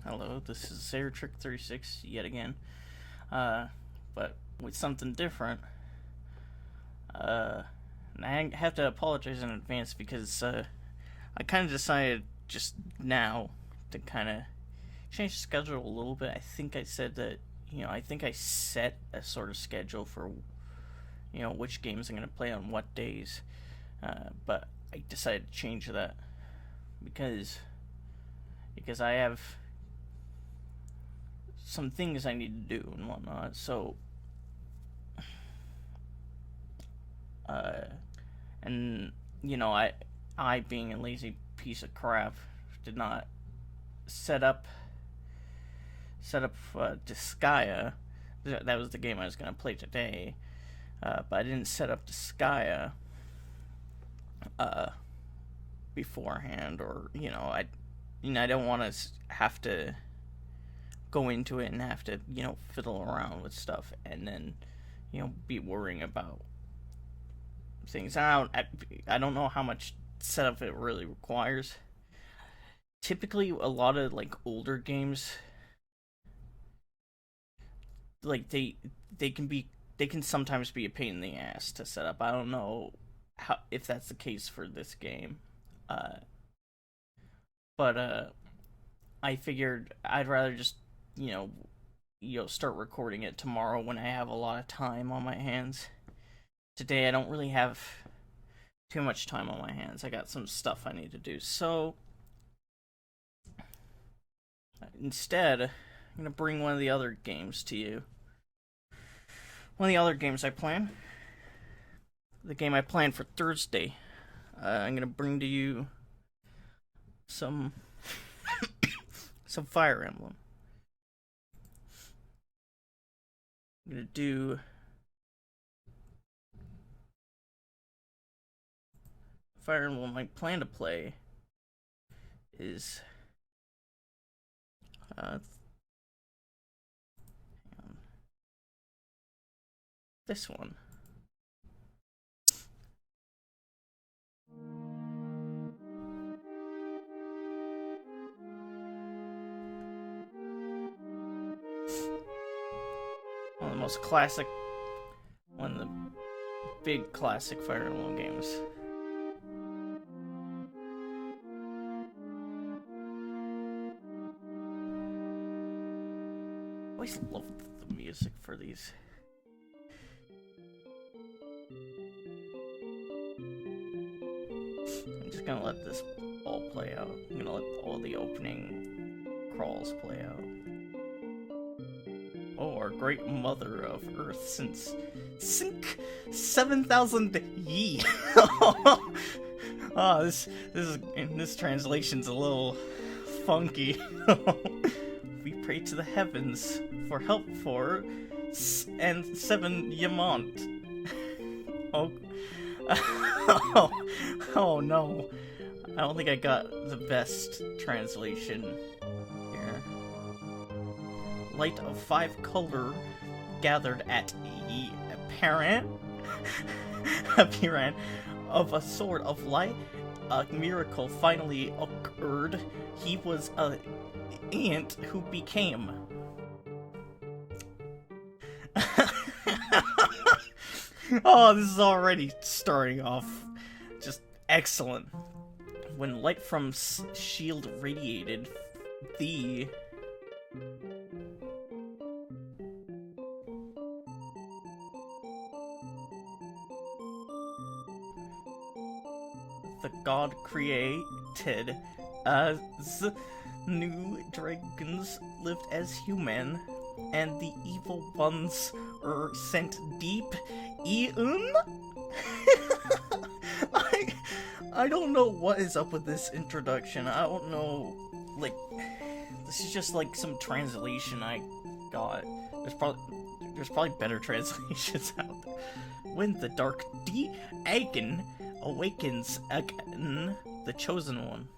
Hello, this is Trick36 yet again, but with something different. And I have to apologize in advance because I kind of decided just now to kind of change the schedule a little bit. I think I said that, I think I set a sort of schedule for, which games I'm going to play on what days, but I decided to change that because I have some things I need to do and whatnot. So, uh, and I being a lazy piece of crap, did not set up Disgaea. That was the game I was gonna play today, but I didn't set up Disgaea uh, beforehand, or I don't want to have to go into it and have to fiddle around with stuff and then be worrying about things. I don't know how much setup it really requires. Typically, a lot of like older games, like they can sometimes be a pain in the ass to set up. I don't know how if that's the case for this game, uh, but I figured I'd rather just you know start recording it tomorrow when I have a lot of time on my hands. Today I don't really have too much time on my hands. I got some stuff I need to do. So instead, I'm going to bring one of the other games to you. One of the other games I plan. The game I planned for Thursday. I'm going to bring to you some some Fire Emblem. I'm going to do Fire Emblem I plan to play is this one. One of the most classic, one of the big classic Fire Emblem games. I always loved the music for these. I'm just gonna let this all play out. I'm gonna let all the opening crawls play out. Oh, our great mother of Earth since 7,000 ye. Oh, this translation's a little funky. We pray to the heavens for help for and 7 Yamant. Oh. Oh no. I don't think I got the best translation here. Light of 5 color gathered at ye apparent of a sword of light. A miracle finally occurred. He was a ant who became. Oh, this is already starting off just excellent. When light from shield radiated, the god created as new dragons lived as human, and the evil ones were sent deep in. I don't know what is up with this introduction. I don't know, like, this is just like some translation I got. There's probably better translations out there. When the dark Agen awakens again, the chosen one.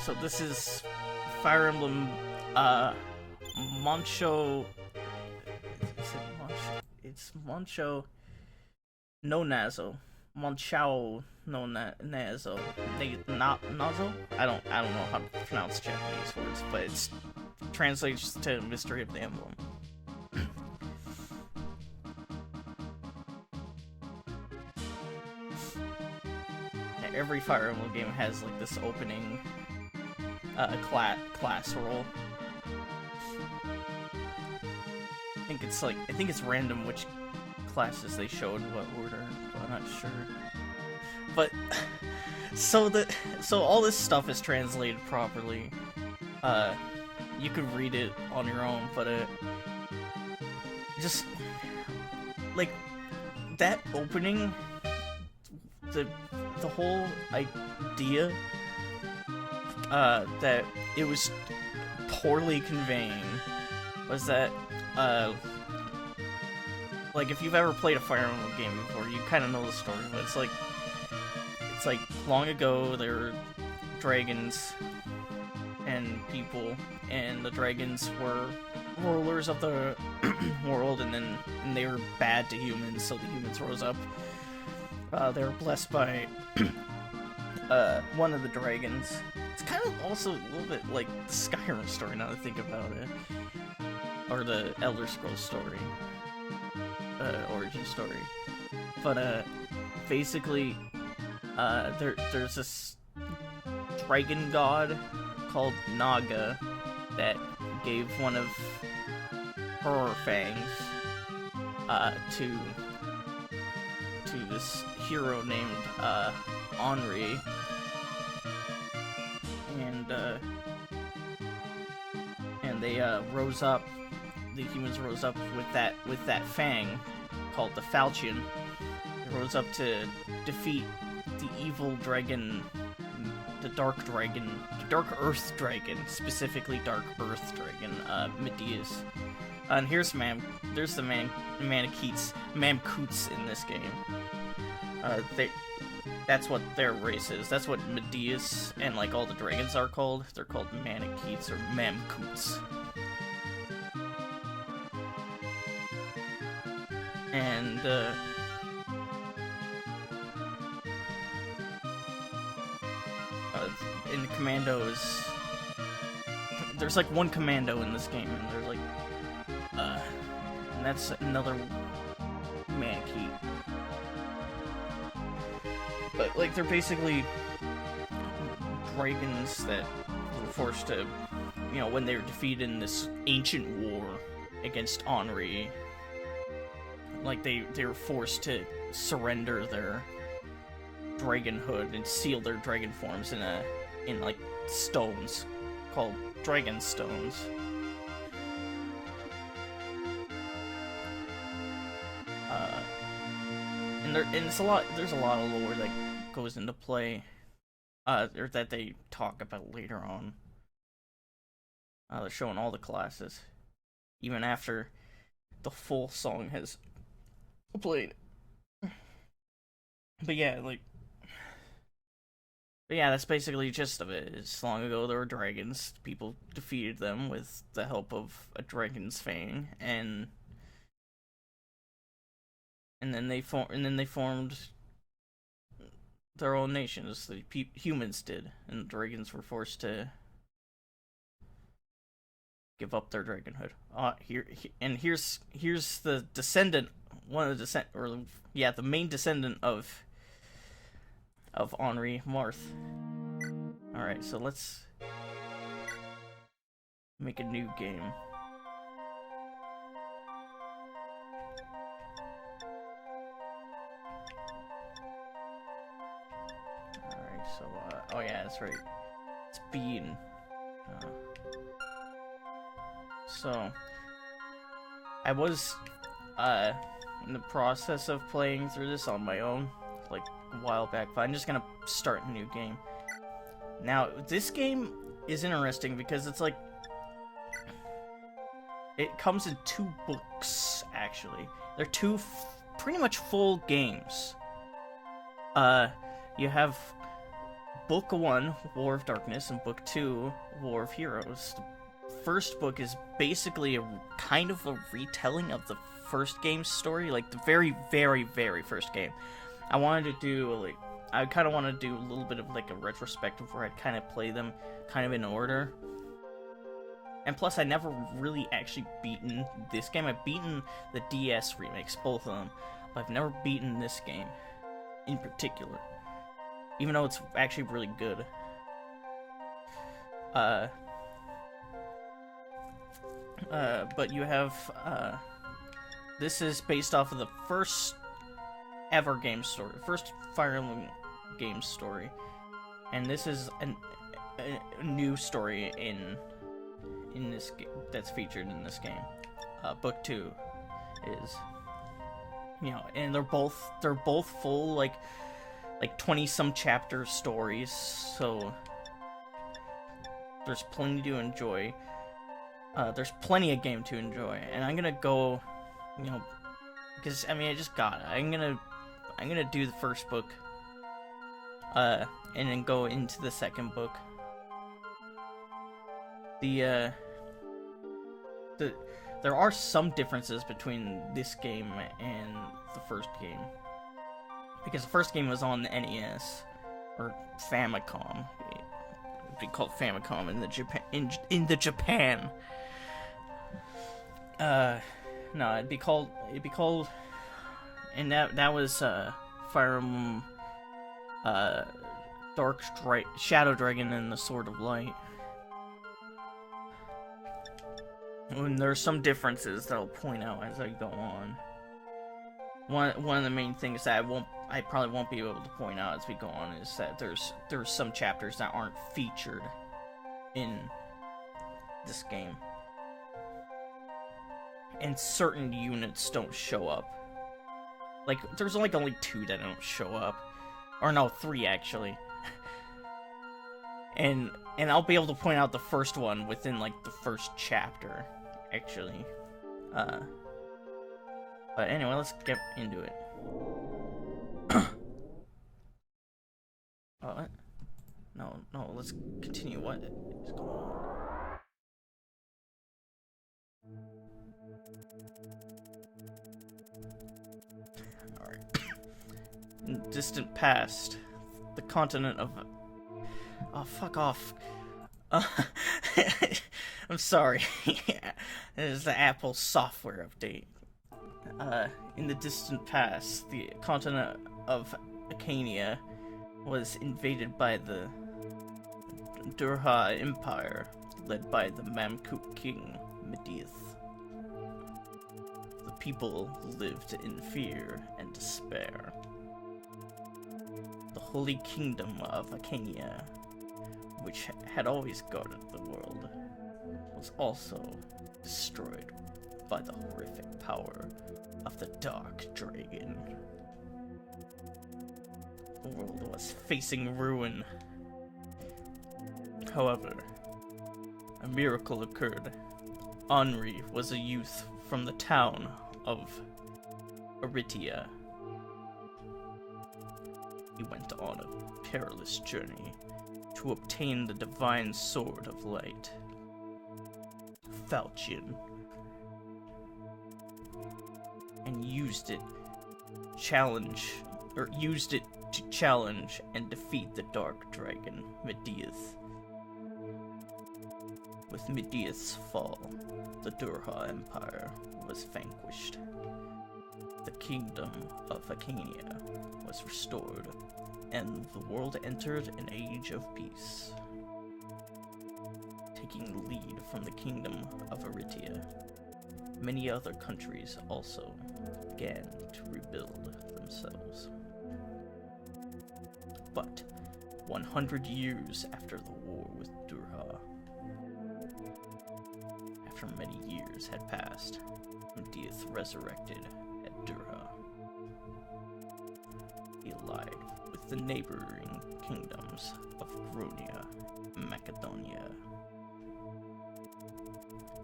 So this is Fire Emblem, Moncho. Is it Moncho? It's Moncho no Nazo. Monchao no Nazo. Nazo? I don't know how to pronounce Japanese words, but it translates to Mystery of the Emblem. Every Fire Emblem game has like this opening class roll. I think it's random which classes they showed what order, but I'm not sure. But so all this stuff is translated properly. You could read it on your own, but just like that opening, the whole idea that it was poorly conveying was that like if you've ever played a Fire Emblem game before, you kind of know the story, but it's like long ago there were dragons and people, and the dragons were rulers of the world, and they were bad to humans, so the humans rose up. They were blessed by one of the dragons. It's kind of also a little bit like the Skyrim story, now that I think about it. Or the Elder Scrolls story. Origin story. But, basically, there's this dragon god called Naga that gave one of her fangs, to this hero named Henri, and they rose up. The humans rose up with that fang called the Falchion. They rose up to defeat the evil dragon, the dark earth dragon, specifically dark earth dragon, Medeas. And there's the Mamcoots in this game. That's what their race is. That's what Medeas and like all the dragons are called. They're called Manicheets or Mamcoots. And in the commandos, there's like one commando in this game, and there's like and that's another Manicheet. But like they're basically dragons that were forced to, when they were defeated in this ancient war against Henri, like they were forced to surrender their dragonhood and seal their dragon forms in like stones called dragon stones. There's a lot of lore that goes into play, or that they talk about later on. They're showing all the classes, even after the full song has played. But yeah, that's basically the gist of it. It's long ago there were dragons. People defeated them with the help of a dragon's fang, and then they formed their own nations. The humans did, and the dragons were forced to give up their dragonhood. Here's the descendant, the main descendant of Henri, Marth. All right, so let's make a new game. So, oh yeah, that's right. It's Bean. So, I was, in the process of playing through this on my own, like, a while back, but I'm just gonna start a new game. Now, this game is interesting because it's like, it comes in 2 books, actually. They're 2 pretty much full games. You have Book 1, War of Darkness, and Book 2, War of Heroes. The first book is basically a kind of a retelling of the first game's story, like the very, very, very first game. I wanted to do, like, I kind of want to do a little bit of, like, a retrospective where I'd kind of play them kind of in order. And plus, I never really actually beaten this game. I've beaten the DS remakes, both of them, but I've never beaten this game in particular, even though it's actually really good. But you have, this is based off of the first ever game story, first Fire Emblem game story, and this is a new story in this game that's featured in this game. Book 2 is, you know, and they're both full like 20 some chapter stories, so there's plenty to enjoy. There's plenty of game to enjoy, and I'm gonna go, you know, because I mean I just got it. I'm gonna do the first book, and then go into the second book. There are some differences between this game and the first game, because the first game was on the NES or Famicom. It would be called Famicom in the Japan. No, it'd be called, and that was Fire Emblem, Shadow Dragon and the Sword of Light. And there's some differences that I'll point out as I go on. One of the main things that I probably won't be able to point out as we go on is that there's some chapters that aren't featured in this game, and certain units don't show up. Like, there's only 2 that don't show up, or no, 3 actually. And I'll be able to point out the first one within, like, the first chapter, actually. But anyway, let's get into it. What? No, let's continue. What is going on? Alright. In the distant past, the continent of... Oh, fuck off. I'm sorry. It is the Apple software update. In the distant past, the continent of Acania was invaded by the Durha Empire, led by the Mamkuk king, Medivh. The people lived in fear and despair. The Holy Kingdom of Acania, which had always guarded the world, was also destroyed by the horrific power of the Dark Dragon. The world was facing ruin. However, a miracle occurred. Henri was a youth from the town of Aritia. He went on a perilous journey to obtain the divine sword of light, Falchion, and used it to challenge and defeat the Dark Dragon, Medivh. With Medivh's fall, the Durha Empire was vanquished. The kingdom of Acania was restored, and the world entered an age of peace. Taking the lead from the kingdom of Aritia, many other countries also began to rebuild themselves. But 100 years after the war with Durha, after many years had passed, Medivh resurrected at Durha. He allied with the neighboring kingdoms of Gronia, Macedonia,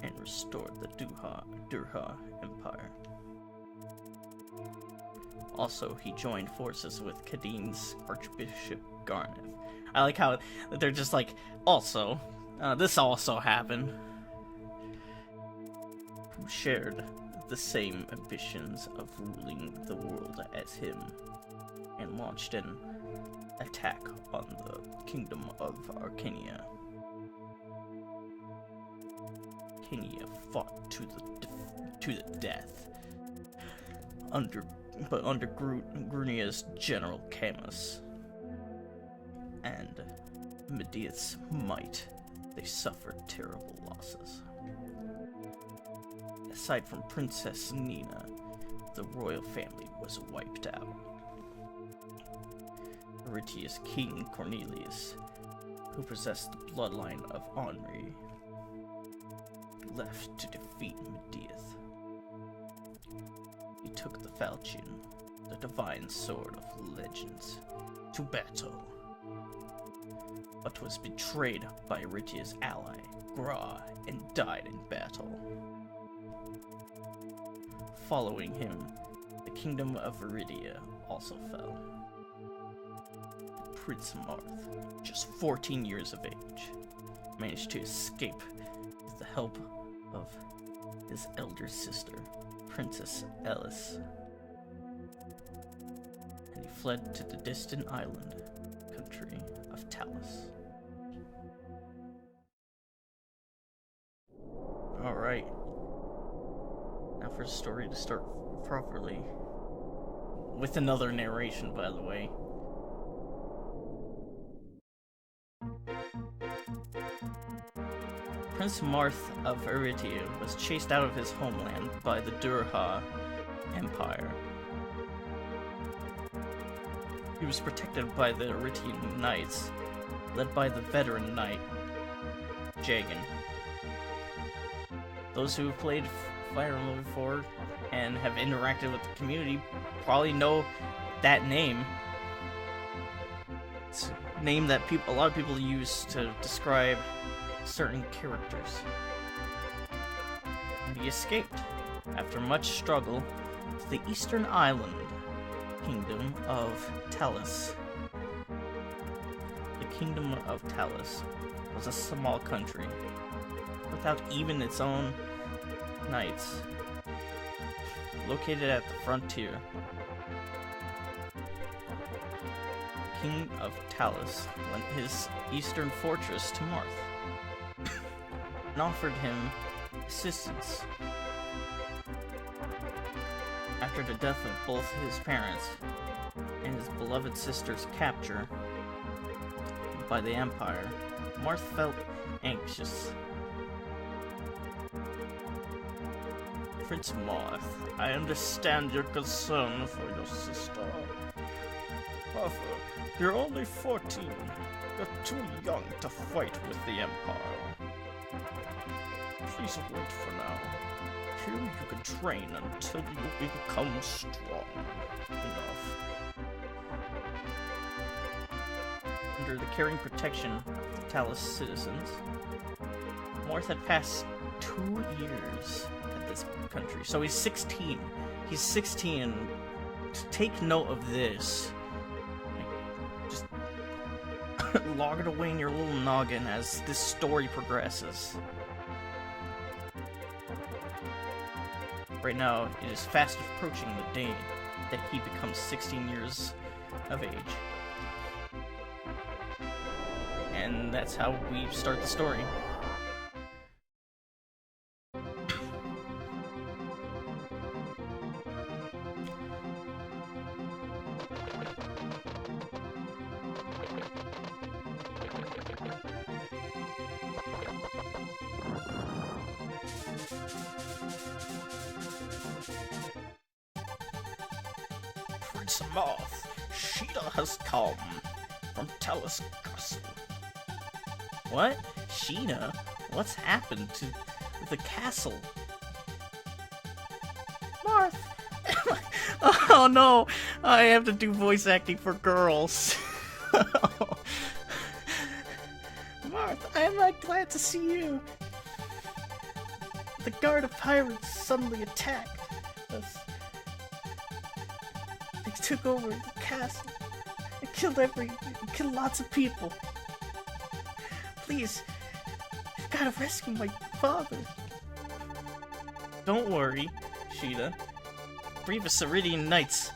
and restored the Durha Empire. Also, he joined forces with Kadine's Archbishop Garneth. I like how they're just like, also, this also happened. Who shared the same ambitions of ruling the world as him, and launched an attack on the kingdom of Arcania. Arcania fought to the death under Grunia's general Camus and Medea's might. They suffered terrible losses. Aside from Princess Nina, the royal family was wiped out. Aritia's king Cornelius, who possessed the bloodline of Henri, left to defeat Medea. He took the falchion, the divine sword of legends, to battle, but was betrayed by Aritia's ally, Gra, and died in battle. Following him, the kingdom of Aridia also fell. Prince Marth, just 14 years of age, managed to escape with the help of his elder sister, Princess Alice, and he fled to the distant island country of Talus. Alright, now for the story to start properly, with another narration, by the way. Prince Marth of Aritia was chased out of his homeland by the Durha Empire. He was protected by the Aritian Knights, led by the veteran knight, Jagan. Those who have played Fire Emblem before and have interacted with the community probably know that name. It's a name that a lot of people use to describe certain characters. And he escaped, after much struggle, to the eastern island kingdom of Talus. The kingdom of Talus was a small country, without even its own knights, located at the frontier. The king of Talus lent his eastern fortress to Marth, and offered him assistance. After the death of both his parents and his beloved sister's capture by the Empire, Marth felt anxious. Prince Marth, I understand your concern for your sister. However, you're only 14. You're too young to fight with the Empire. Please wait for now. Here you can train until you become strong enough. Under the caring protection of the Talus citizens, Marth had passed 2 years at this country. So he's 16. He's 16. To take note of this, just log it away in your little noggin as this story progresses. Right now, it is fast approaching the day that he becomes 16 years of age. And that's how we start the story. Prince Marth, Sheeta has come from Talus Castle. What? Sheena? What's happened to the castle? Marth! Oh no! I have to do voice acting for girls. Marth, I am not glad to see you. The guard of pirates suddenly attacked us. They took over the castle and killed lots of people. Please, you gotta rescue my father. Don't worry, Sheeta. Bravest Iridian Knights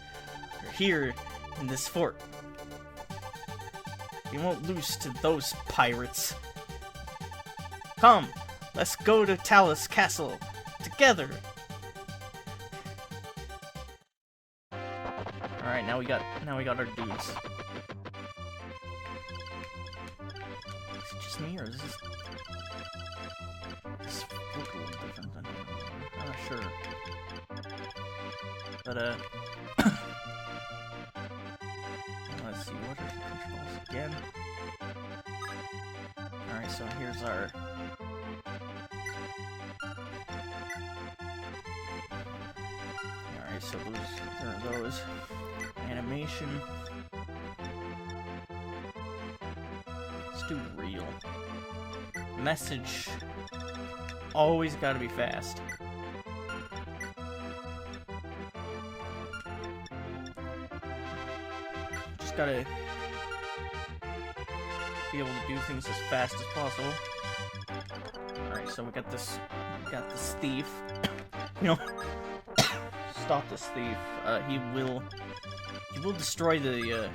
are here in this fort. We won't lose to those pirates. Come, let's go to Talus Castle together. All right, now we got our dudes. Is it just me, or is this look a little different than I'm not sure. But let's see, what are the controls again? All right, so here's our. Alright, so there are those. Animation. Let's do real. Message. Always gotta be fast. Just gotta be able to do things as fast as possible. Alright, so we got this thief. You know, stop this thief. He will destroy the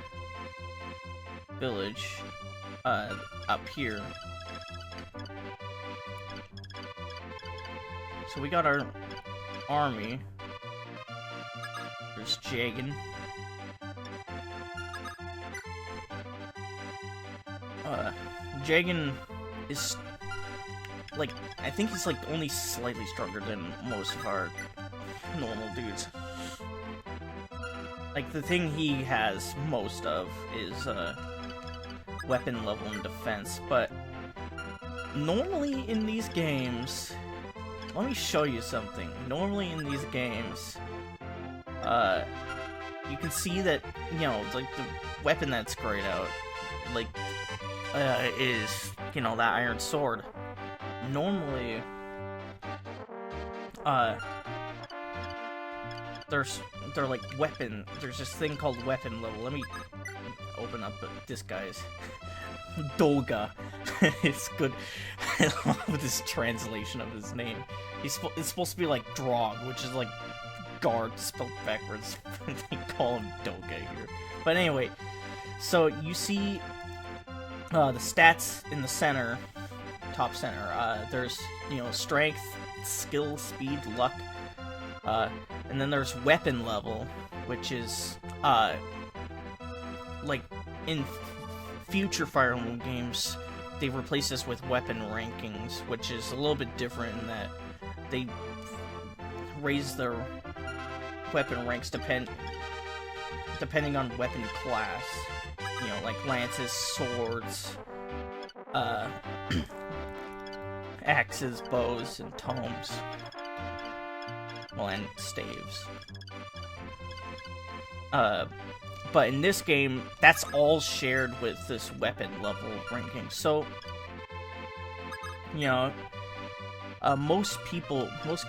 village up here. So we got our army. There's Jagan. Jagan is like, I think he's like only slightly stronger than most of our normal dudes. Like, the thing he has most of is weapon level and defense, but normally in these games, let me show you something. Normally in these games, you can see that, you know, like the weapon that's grayed out, like, is, you know, that iron sword. Normally, they're like weapon. There's this thing called weapon level. Let me open up this guy's Doga. It's good. I love this translation of his name. It's supposed to be like Drog, which is like guard spelled backwards. They call him Doga here. But anyway, so you see the stats in the center, top center. There's, you know, strength, skill, speed, luck. And then there's weapon level, which is, like, in future Fire Emblem games, they've replaced this with weapon rankings, which is a little bit different in that they raise their weapon ranks depending on weapon class. You know, like lances, swords, axes, bows, and tomes. Well, and staves. But in this game, that's all shared with this weapon level ranking. So, you know, most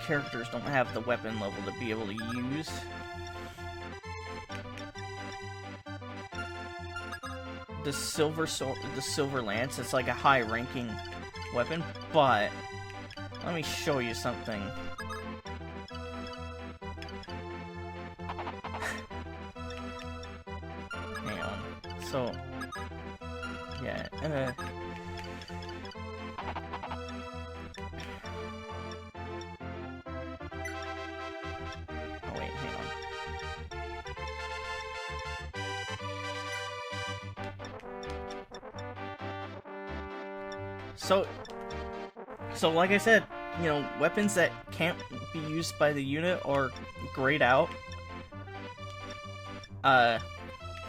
characters don't have the weapon level to be able to use. The silver sword, the silver lance, it's like a high ranking weapon, but let me show you something. So, yeah, and oh wait, hang on. So like I said, you know, weapons that can't be used by the unit or grayed out,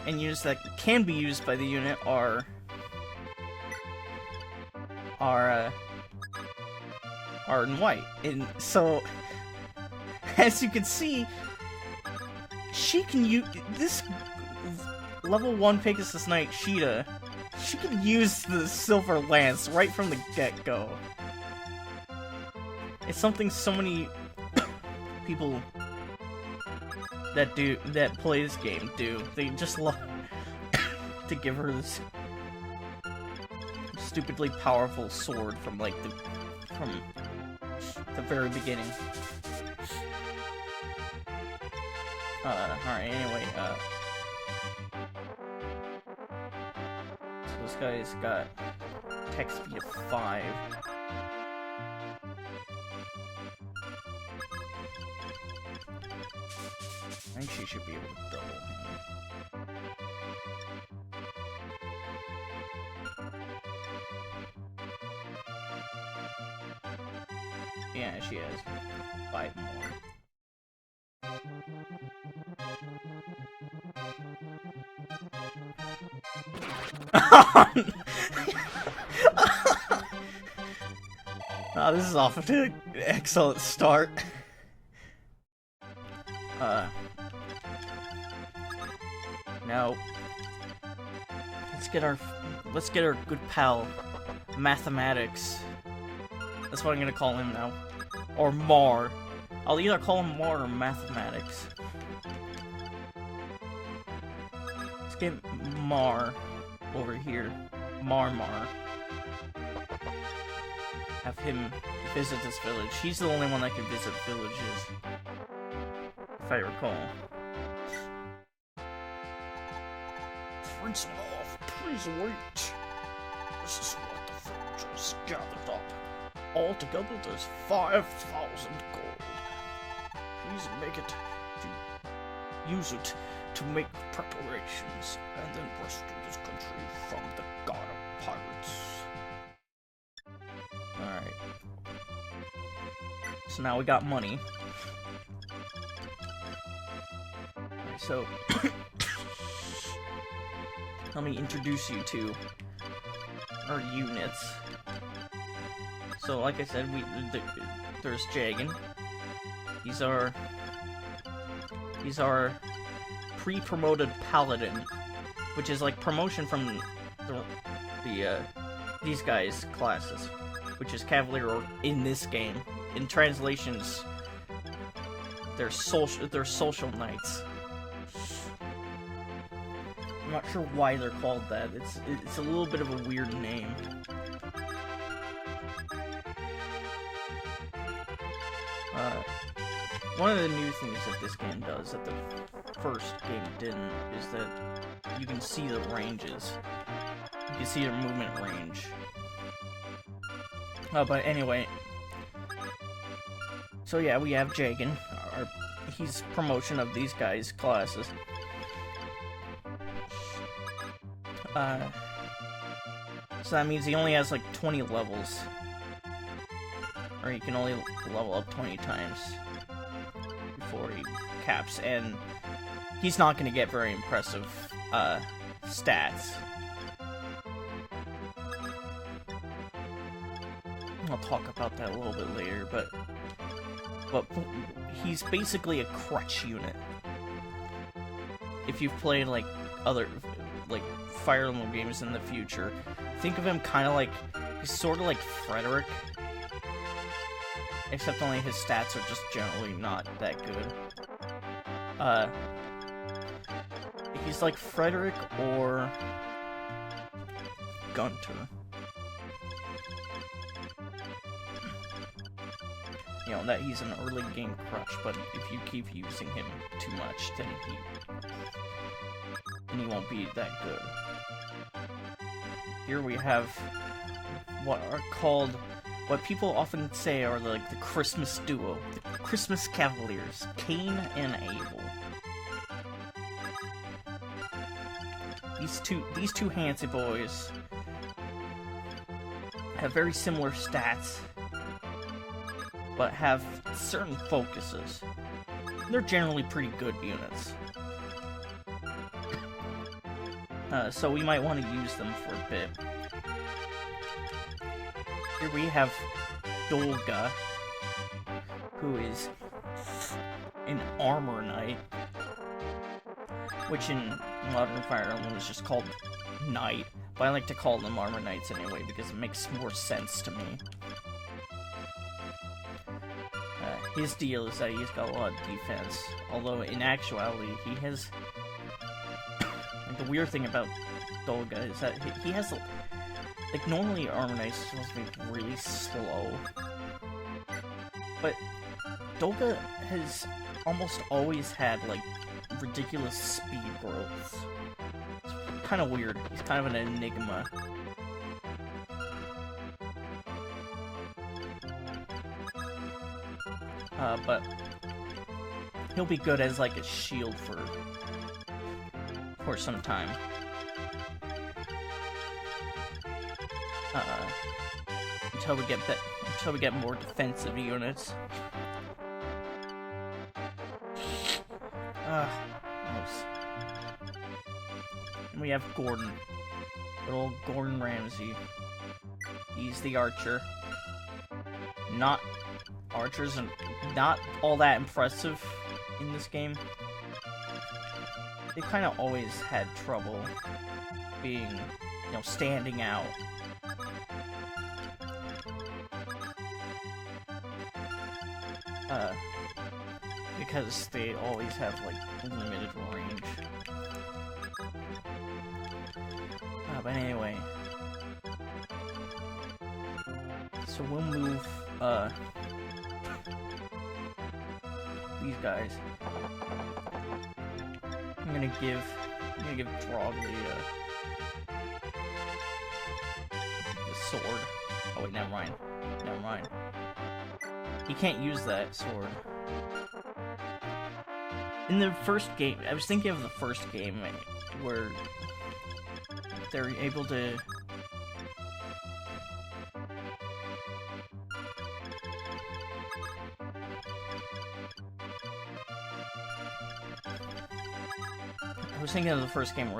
and units that can be used by the unit are in white. And so, as you can see, she can use this level 1 Pegasus Knight Sheeta. She can use the silver lance right from the get-go. It's something so many people that play this game do. They just love to give her this stupidly powerful sword from like the very beginning. Alright, anyway, so this guy's got attack speed of 5. I think she should be able to double him. Yeah, she has 5 more. Oh, this is off to an excellent start. Now let's get our good pal Marthematics. That's what I'm gonna call him now, or Mar. I'll either call him Mar or Marthematics. Let's get Mar over here. Mar. Have him visit this village. He's the only one that can visit villages, if I recall. Prince North, please wait. This is what the villagers gathered up. Altogether, there's 5,000 gold. Please use it to make preparations, and then rescue this country from the god of pirates. Alright. So now we got money. Alright, so let me introduce you to our units. So, like I said, there's Jagan. He's our pre-promoted paladin, which is like promotion from these guys' classes, which is cavalier, or in this game, in translations, they're social knights. I'm not sure why they're called that. It's a little bit of a weird name. One of the new things that this game does that the first game didn't is that you can see the ranges. You can see their movement range. But anyway, so yeah, we have Jagan. He's promotion of these guys' classes. So that means he only has like 20 levels. Or he can only level up 20 times before he caps, and he's not going to get very impressive stats. I'll talk about that a little bit later, but he's basically a crutch unit. If you've played like other Fire Emblem games in the future, think of him kind of like, he's sort of like Frederick, except only his stats are just generally not that good. He's like Frederick or Gunter. You know, that he's an early game crutch, but if you keep using him too much, then he won't be that good. Here we have what are called, what people often say are like the Christmas duo, the Christmas Cavaliers, Cain and Abel. These two handsy boys have very similar stats, but have certain focuses. They're generally pretty good units. So we might want to use them for a bit. Here we have Dolga, who is an armor knight, which in Modern Fire Emblem is just called knight, but I like to call them armor knights anyway because it makes more sense to me. His deal is that he's got a lot of defense, although in actuality he has... the weird thing about Dolga is that he has, like, normally Armor Knight's supposed to be really slow, but Dolga has almost always had, like, ridiculous speed growth. It's kind of weird. He's kind of an enigma. But he'll be good as, like, a shield for some time. Until we get more defensive units. Nice. And we have Gordon. Good old Gordon Ramsay. He's the archer. Archers are not all that impressive in this game. They kind of always had trouble being, you know, standing out. Because they always have, like, limited range. But anyway. So we'll move, these guys. I'm gonna give Drog the sword. Oh wait, never mind. He can't use that sword. In the first game, I was thinking of the first game where they're able to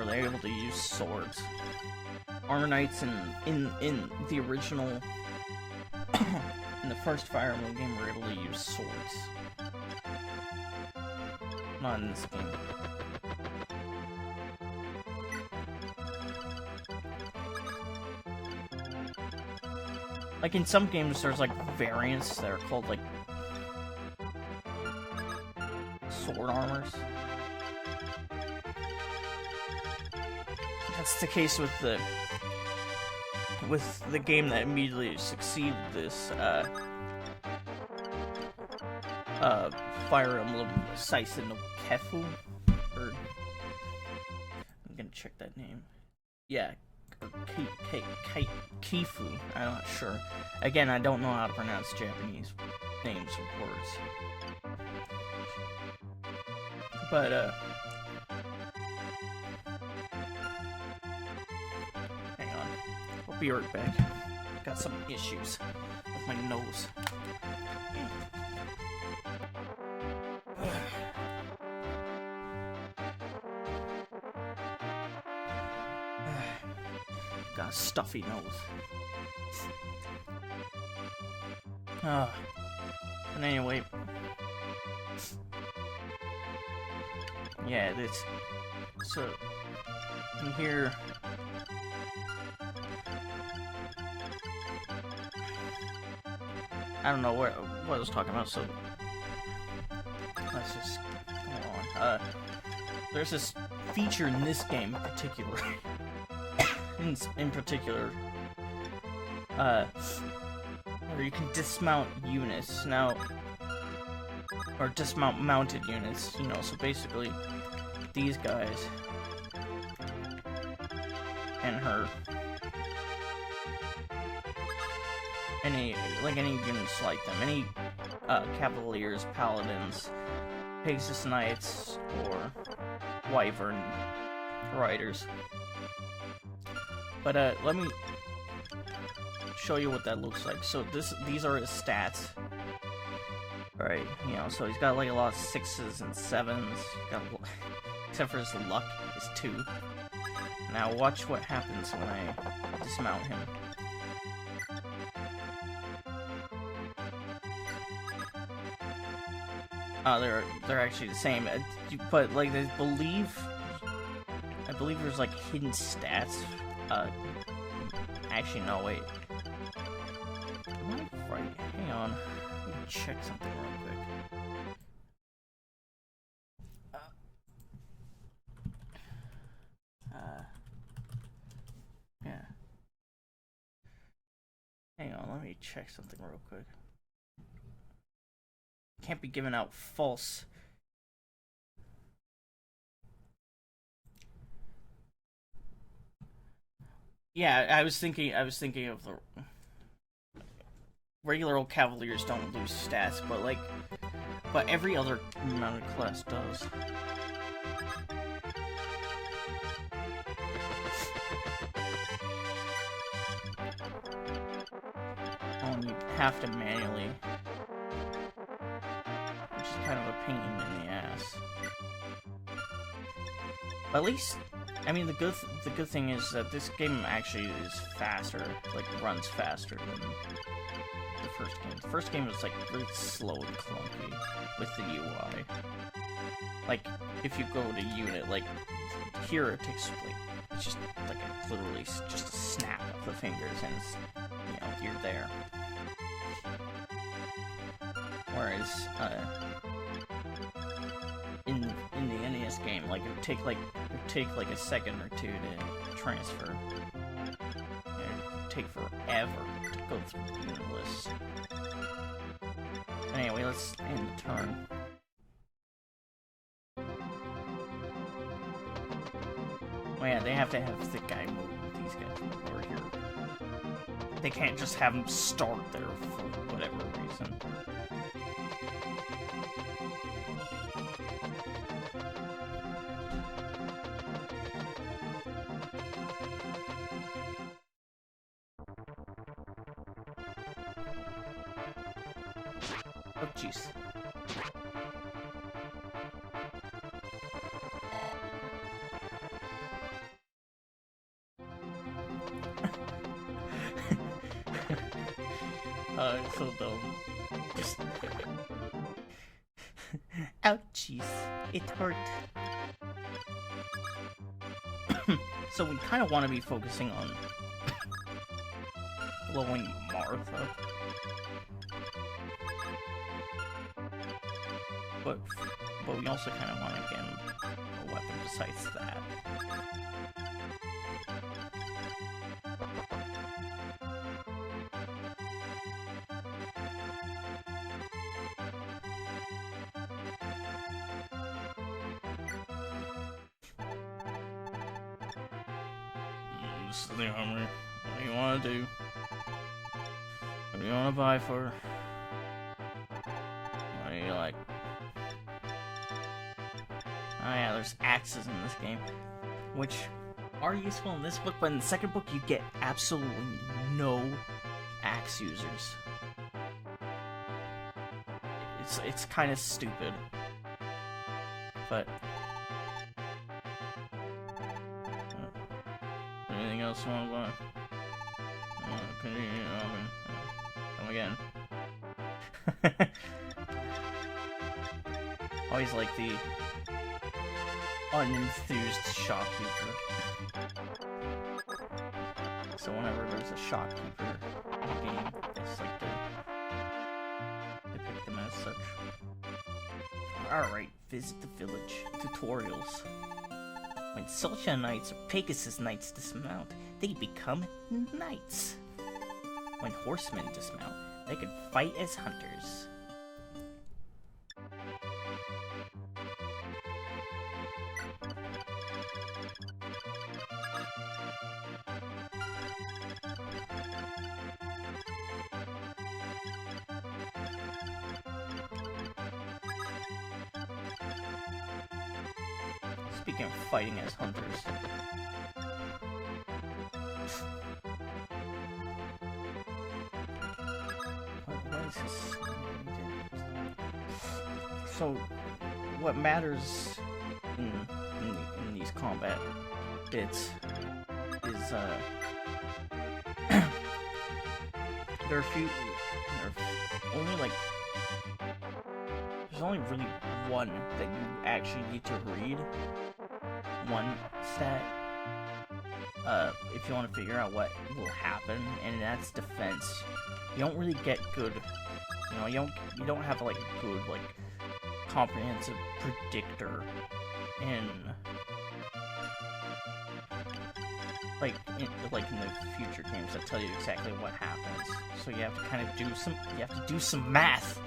they're able to use swords. Armor Knights in the original in the first Fire Emblem game were able to use swords. Not in this game. Like in some games there's like variants that are called like sword armors. That's the case with the game that immediately succeeded this Fire Emblem Saisen no Kefu, or I'm gonna check that name. Yeah, or Kifu. I'm not sure. Again, I don't know how to pronounce Japanese names of words. But hang on, I'll be right back. Got some issues with my nose. Got a stuffy nose. But anyway, yeah, this. So in here, I don't know what I was talking about. So let's just go on. There's this feature in this game in particular. in particular, where you can dismount units now, or dismount mounted units, you know, so basically these guys and her, any units like them, any Cavaliers, Paladins, Pegasus Knights, or Wyvern Riders. But let me show you what that looks like. So these are his stats. Alright, you know, so he's got like a lot of 6s and 7s. Except for his luck is 2. Now watch what happens when I dismount him. They're actually the same. But like I believe there's like hidden stats. Actually, no, wait. Am I right? Hang on. Let me check something real quick. me check something real quick. Can't be giving out false. Yeah, I was thinking of the regular old Cavaliers don't lose stats, but every other mounted class does. And you have to manually, which is kind of a pain in the ass. But at least, I mean, the good thing is that this game actually is faster, like runs faster than the first game. The first game was like really slow and clunky with the UI. Like if you go to unit, like here it takes like it's just like literally just a snap of the fingers and it's, you know, you're there. Whereas in the NES game, like it would take like a second or two to transfer. It would take forever to go through the unit list. Anyway, let's end the turn. Oh yeah, they have to have the guy move. These guys move over here. They can't just have them start there for whatever reason. Oh, jeez. It's so dumb. Just... Ouchies. It hurt. So we kind of want to be focusing on blowing Martha. But we also kind of want to get a weapon besides that. Stay hungry. What do you want to do? What do you want to buy for? What do you like? Oh yeah, there's axes in this game, which are useful in this book, but in the second book you get absolutely no axe users. It's kind of stupid, but anything else you want to buy? Come again. Always like the unenthused shopkeeper. So whenever there's a shopkeeper in the game, it's like they pick them as such. Alright, visit the village. Tutorials. When Solskjaer Knights or Pegasus Knights dismount, they become knights. When horsemen dismount, they can fight as hunters. Speaking of fighting as hunters. What is this? So, what matters in these combat bits is there are there's only really one that you actually need to read. One stat, if you want to figure out what will happen, and that's defense. You don't really get good, you know, you don't have like a good like comprehensive predictor in like in the future games that tell you exactly what happens. So you have to kind of do some math,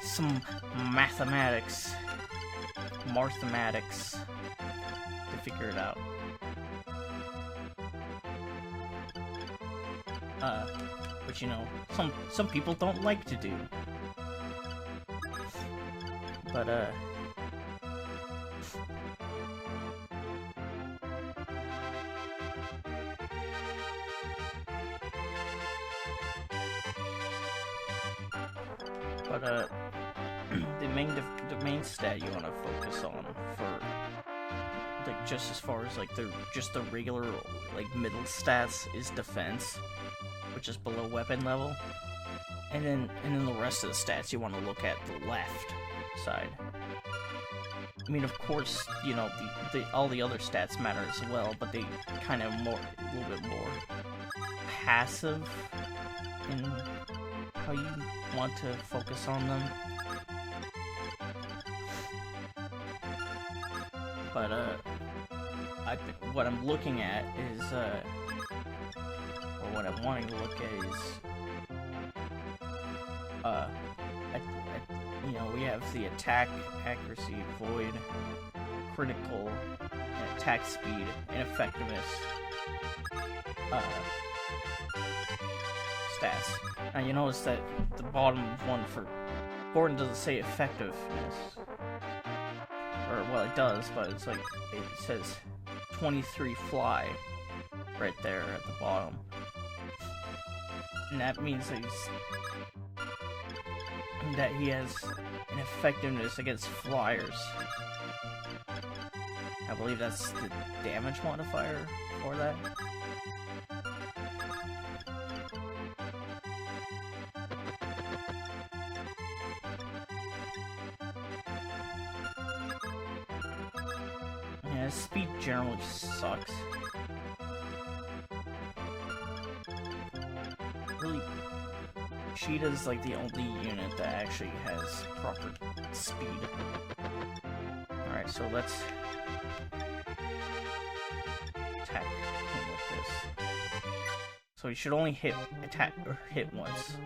some mathematics, Marthematics to figure it out. Which, you know, some people don't like to do. But the main stat you want to focus on for, like, just as far as like the regular, like, middle stats is defense, which is below weapon level, and then the rest of the stats you want to look at the left side. I mean, of course, you know, all the other stats matter as well, but they kind of a little bit more passive in how you want to focus on them. But what I'm looking at is, or what I'm wanting to look at is, you know, we have the attack, accuracy, void, critical, and attack speed, and effectiveness stats. Now you notice that the bottom one for Gordon doesn't say effectiveness. Or, well, it does, but it's like, it says 23 fly right there at the bottom. And that means that he has an effectiveness against flyers. I believe that's the damage modifier for that. Yeah, speed generally sucks. Really, Cheetah's like the only unit that actually has proper speed. Alright, so let's attack him with this. So he should only hit once.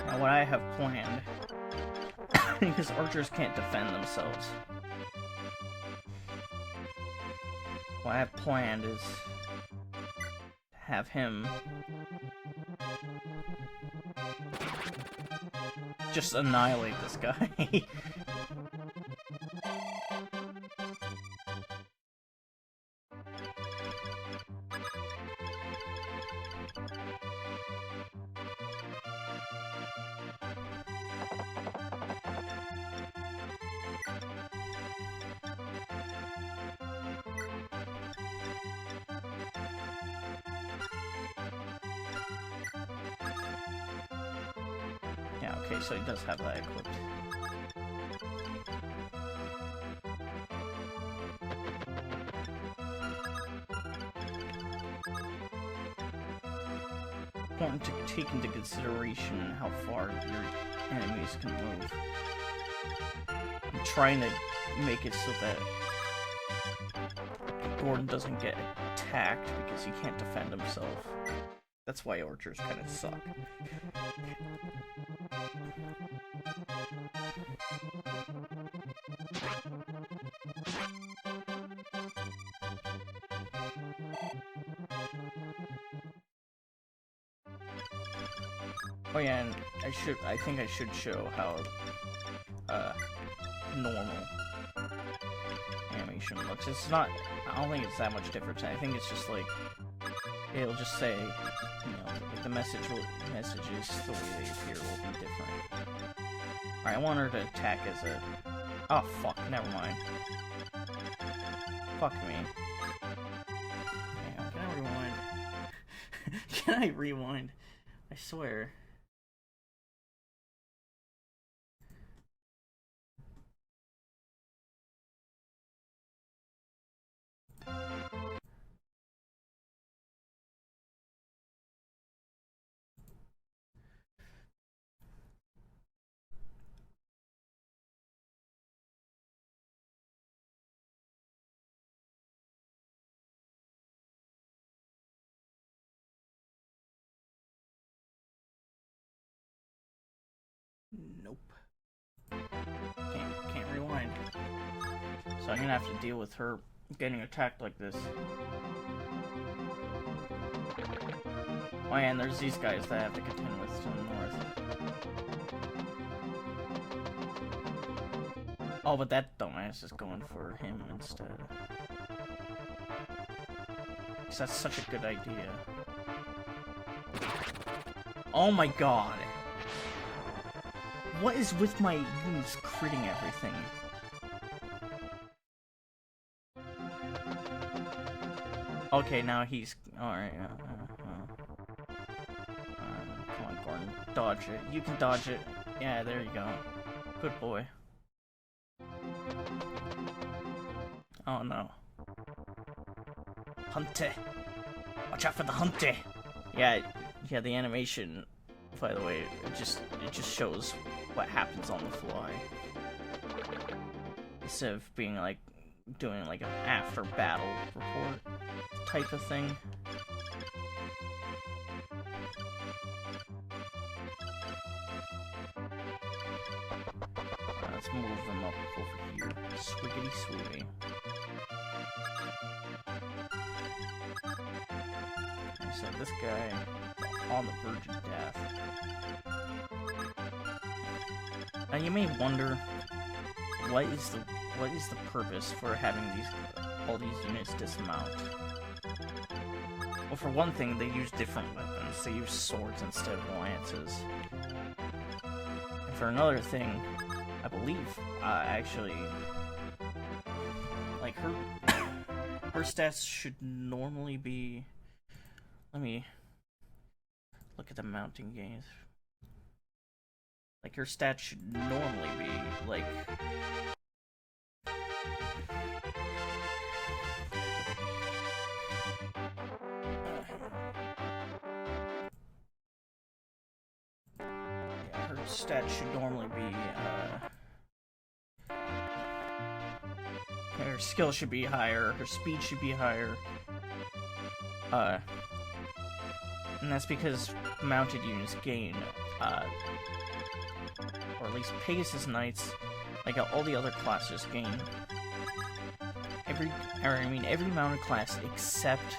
Now what I have planned, because archers can't defend themselves, what I have planned is to have him just annihilate this guy. Yeah, okay, so he does have that equipped. Important to take into consideration how far your enemies can move. I'm trying to make it so that Gordon doesn't get attacked because he can't defend himself. That's why archers kind of suck. Oh yeah, and I think I should show how normal animation looks. It's not, I don't think it's that much different. I think it's just like, it'll just say, you know, like the messages, the way they appear will be different. Alright, I want her to attack as a, oh fuck, never mind. Fuck me. Hang on, can I rewind? Can I rewind? I swear. Nope. Can't rewind. So I'm gonna have to deal with her getting attacked like this. Oh yeah, and there's these guys that I have to contend with to the north. Oh, but that dumbass is going for him instead. Because that's such a good idea. Oh my god. What is with my units critting everything? Okay, now he's... Alright, come on, Gordon. Dodge it. You can dodge it. Yeah, there you go. Good boy. Oh no. Hunter! Watch out for the hunter! Yeah, the animation, by the way, it just shows what happens on the fly. Instead of being like, doing like an after battle report type of thing. Let's move them up over here. Swiggity swooty. So this guy on the verge of death. Now you may wonder, what is the purpose for having all these units dismount? Well, for one thing, they use different weapons. They use swords instead of lances. And for another thing, I believe, actually, like her stats should normally be. Let me look at the mounting gains. Like, her stats should normally be, like... yeah, her stats should normally be, her skill should be higher, her speed should be higher, and that's because mounted units gain, or at least Pegasus Knights, like all the other classes gain. Every mounted class except,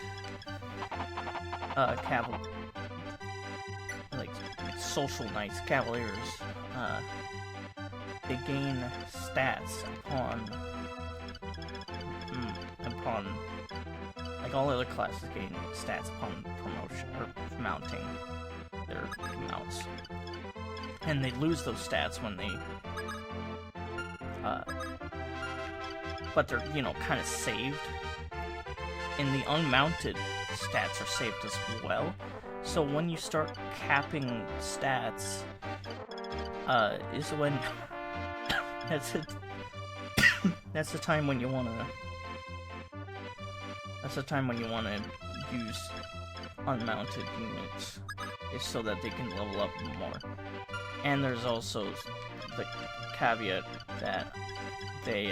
like, Social Knights, Cavaliers, they gain stats upon, like all other classes gain stats upon promotion, or mounting their mounts. And they lose those stats when they, but they're, kind of saved. And the unmounted stats are saved as well. So when you start capping stats, is when, that's the time when you wanna, use unmounted units, is so that they can level up more. And there's also the caveat that they,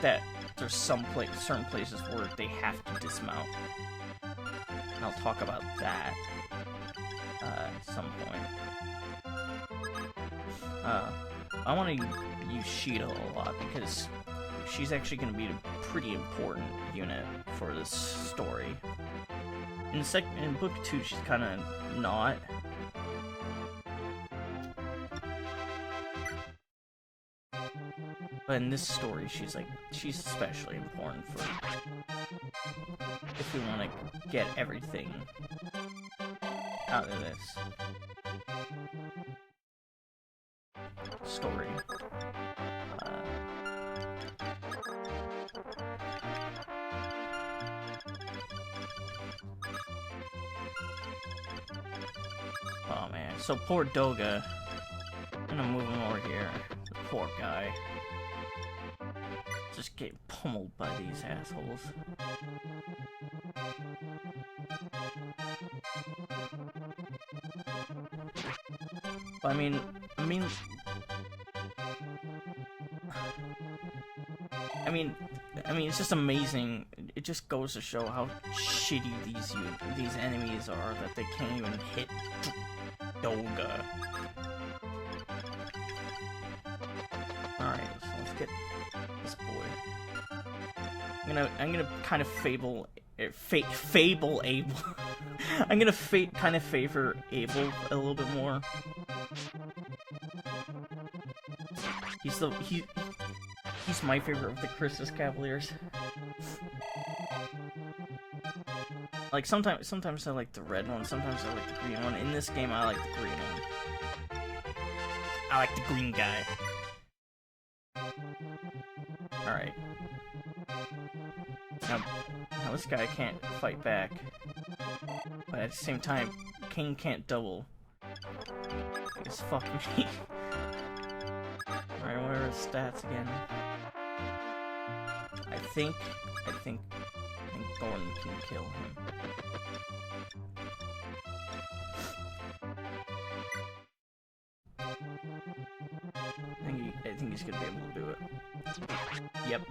that there's certain places where they have to dismount. And I'll talk about that, at some point. I want to use Sheeta a lot, because she's actually going to be a pretty important unit for this story. In book 2, she's kind of not. But in this story, she's especially important for if we want to get everything out of this story. Oh man, so poor Doga. I'm gonna move him over here. The poor guy. Just get pummeled by these assholes. But I mean, it's just amazing. It just goes to show how shitty these enemies are, that they can't even hit Doga. Alright, so let's get this boy. I'm gonna kind of fable Abel. I'm gonna kind of favor Abel a little bit more. He's my favorite of the Christmas Cavaliers. Like sometimes I like the red one, sometimes I like the green one. In this game, I like the green one. I like the green guy. Alright. Now this guy can't fight back. But at the same time, King can't double. Because fuck me. Alright, what are his stats again? I think Thorn can kill him. I think he's gonna be able to do it. Yep.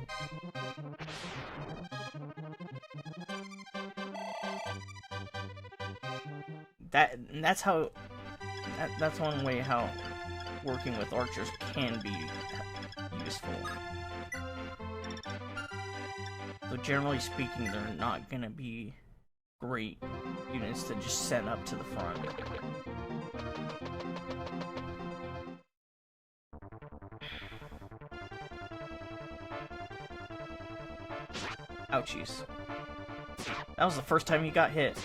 That's one way how working with archers can be useful. So generally speaking, they're not gonna be great units to just send up to the front. Ouchies. That was the first time he got hit.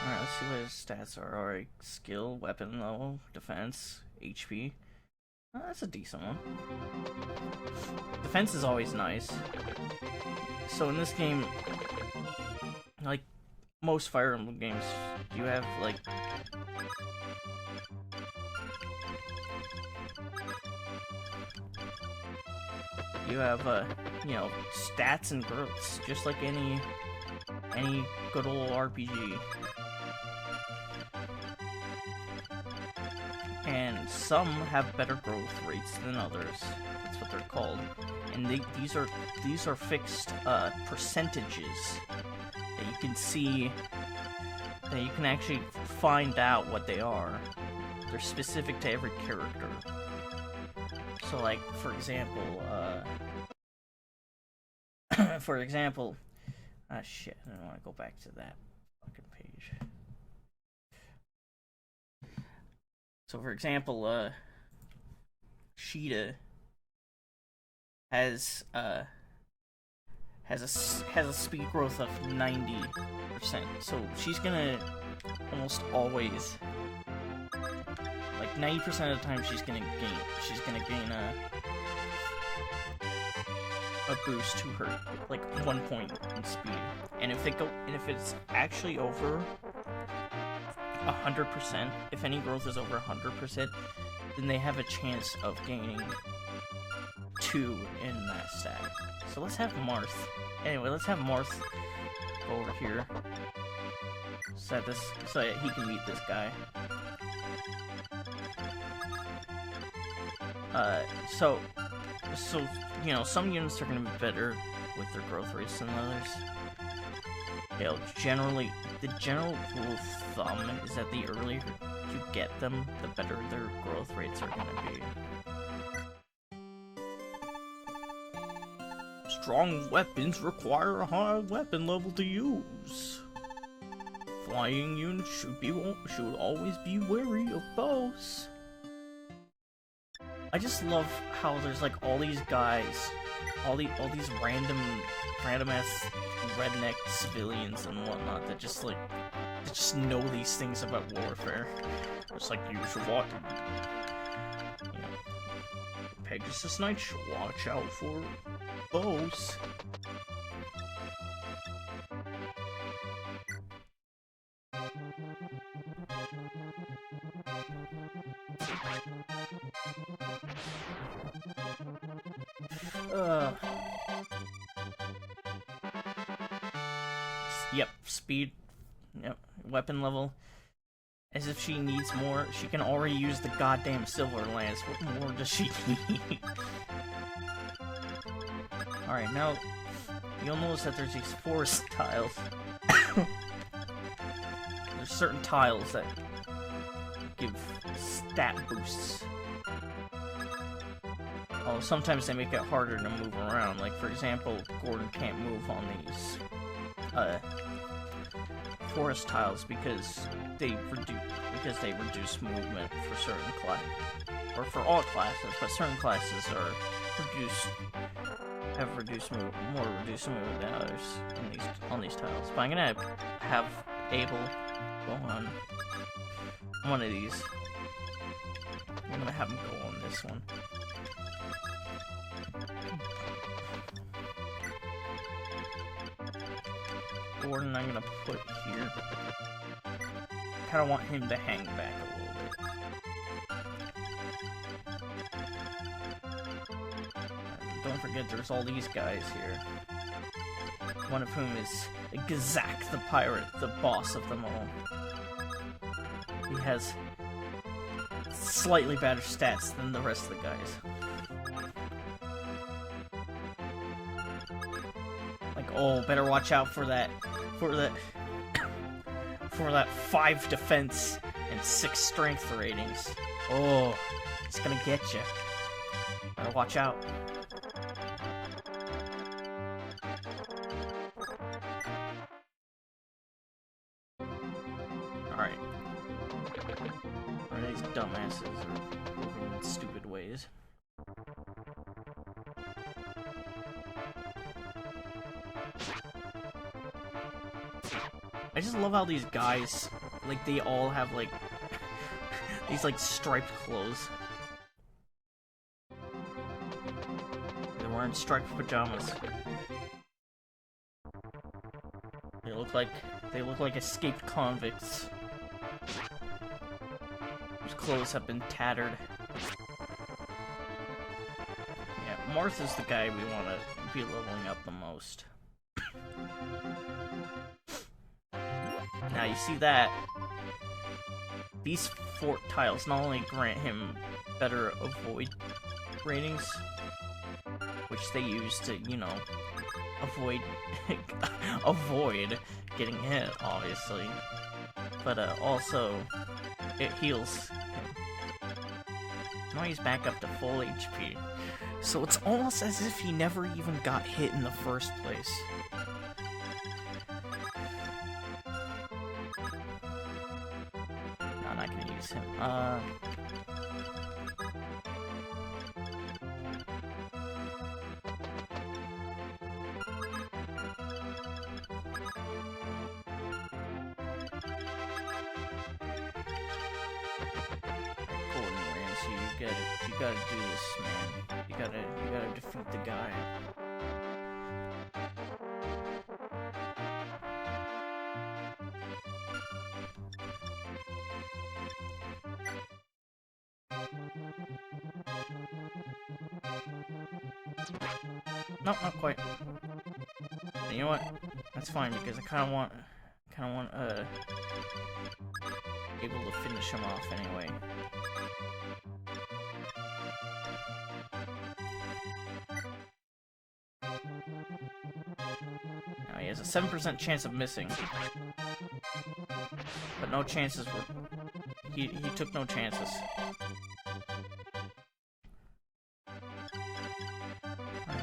Alright, let's see what his stats are. Alright, skill, weapon level, defense, HP. Oh, that's a decent one. Defense is always nice. So in this game, like most Fire Emblem games, you have like you know, stats and growths, just like any good old RPG. And some have better growth rates than others. That's what they're called. And these are fixed percentages that you can see, that you can actually find out what they are. They're specific to every character. So, like, for example, ah, shit, I don't want to go back to that fucking page. So, for example, Sheeta has a speed growth of 90%. So she's gonna almost always, like 90% of the time, she's gonna gain a boost to her, like 1 point in speed. And if it's actually over 100%, if any growth is over 100%, then they have a chance of gaining 2 in that stat. So let's have Marth. Anyway, let's have Marth go over here. So that he can beat this guy. So you know, some units are gonna be better with their growth rates than others. You know, generally, the general rule of thumb is that the earlier you get them, the better their growth rates are gonna be. Strong weapons require a high weapon level to use. Flying units should always be wary of bows. I just love how there's like all these guys, all these random ass redneck civilians and whatnot that just know these things about warfare. It's like, you should watch, you know, Pegasus Knight should watch out for bows. Yep, speed. Yep, weapon level. As if she needs more. She can already use the goddamn Silver Lance. What more does she need? Alright, now you'll notice that there's these forest tiles. There's certain tiles that give stat boosts. Oh, sometimes they make it harder to move around. Like, for example, Gordon can't move on these forest tiles because they reduce movement for certain classes, or for all classes, but certain classes are have more reduced movement than others on these tiles. But I'm gonna have Abel go on one of these. I'm gonna have him go on this one. Gordon, I'm gonna put here. Kinda want him to hang back a little bit. Don't forget there's all these guys here. One of whom is Gazak the pirate, the boss of them all. He has slightly better stats than the rest of the guys. Like, oh, better watch out for that 5 defense and 6 strength ratings. Oh, it's gonna get you. Better watch out. Alright. These dumbasses are moving in stupid ways. I just love how these guys, like, they all have, like, these, like, striped clothes. They're wearing striped pajamas. They look like escaped convicts whose clothes have been tattered. Yeah, Martha's the guy we want to be leveling up the most. Now, you see that? These fort tiles not only grant him better avoid ratings, which they use to, you know, avoid getting hit, obviously, but also it heals him. Now he's back up to full HP, so it's almost as if he never even got hit in the first place. Him. Gordon Ramsay, you gotta do this, man. You gotta defeat the guy. No, not quite. You know what? That's fine because I kind of want able to finish him off anyway. Now he has a 7% chance of missing, but no chances were. He took no chances.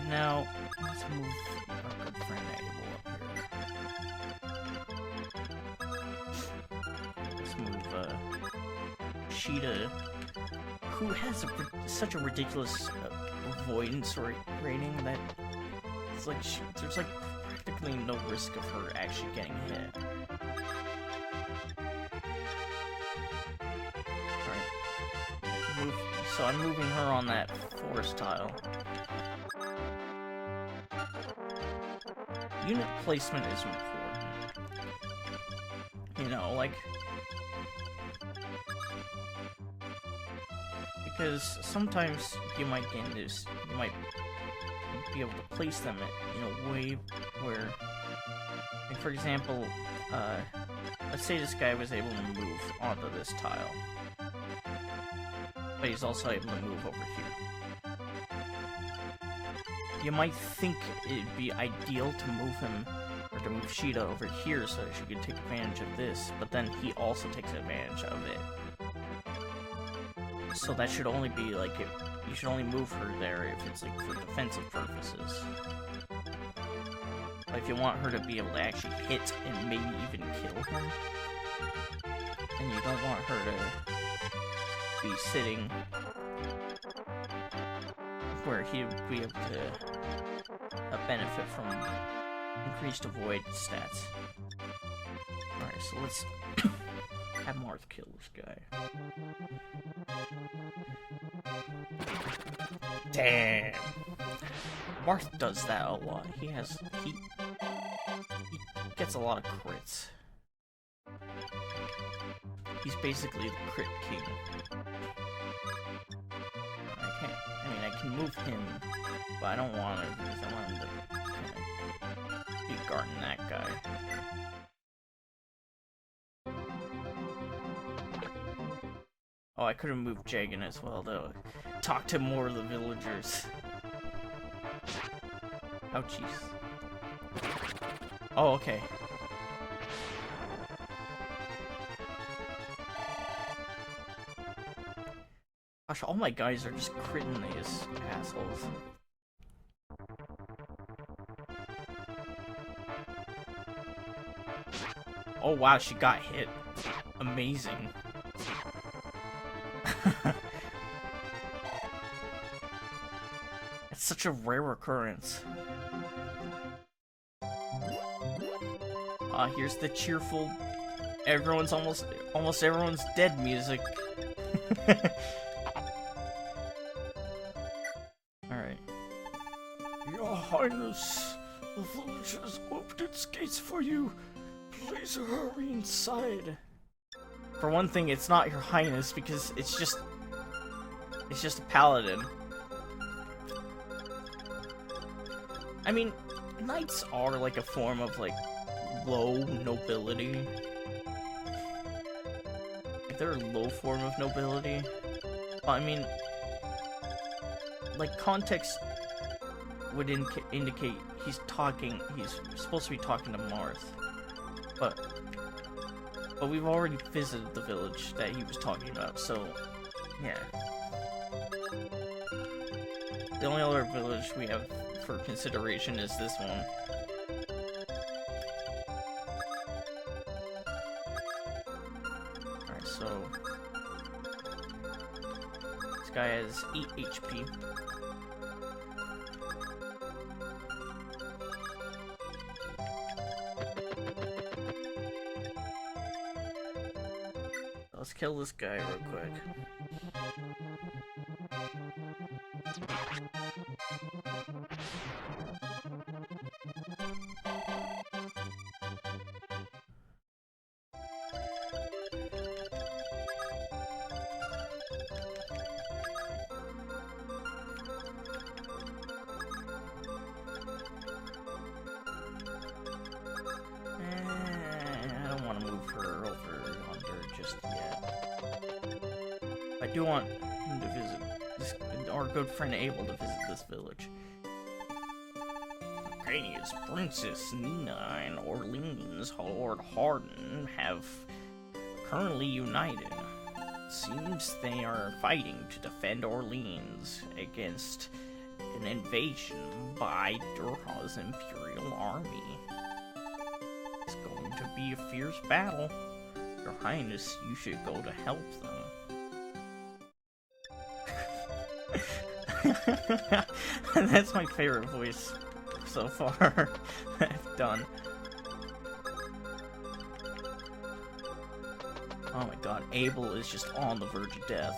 Now, let's move our good friend Abel up here. Let's move Cheetah, who has such a ridiculous avoidance rating that it's like there's like practically no risk of her actually getting hit. Alright. So I'm moving her on that forest tile. Unit placement is important. You know, like, because sometimes you might be able to place them in a way where, like, for example, let's say this guy was able to move onto this tile, but he's also able to move over here. You might think it'd be ideal to move him, or to move Sheeta over here so that she could take advantage of this, but then he also takes advantage of it. So that should only be, like, you should only move her there if it's, like, for defensive purposes. Like, if you want her to be able to actually hit and maybe even kill him, and you don't want her to be sitting where he would be able to benefit from increased avoid stats. Alright, so let's have Marth kill this guy. Damn! Marth does that a lot. He gets a lot of crits. He's basically the crit king. I can move him, but I don't want to because I want him to be guarding that guy. Oh, I could have moved Jagan as well, though. Talk to more of the villagers. Ouchies. Oh, okay. Gosh, all my guys are just critting these assholes. Oh wow, she got hit. Amazing. It's such a rare occurrence. Here's the cheerful, almost everyone's dead music. Alright. Your Highness, the village has opened its gates for you. Please hurry inside. For one thing, it's not Your Highness because it's just a paladin. I mean, knights are like a form of like low nobility. They're a low form of nobility. I mean, like, context would indicate he's supposed to be talking to Marth. But we've already visited the village that he was talking about, so, yeah. The only other village we have for consideration is this one. Alright, so... this guy has 8 HP. Let's kill this guy real quick. I don't want to move her over under just yet. I do want him to visit this, our good friend Abel to visit this village. Ukrainia's Princess Nina and Orleans Lord Harden have currently united. Seems they are fighting to defend Orleans against an invasion by Durha's Imperial Army. It's going to be a fierce battle. Your Highness, you should go to help them. That's my favorite voice so far I've done. Oh my god, Abel is just on the verge of death.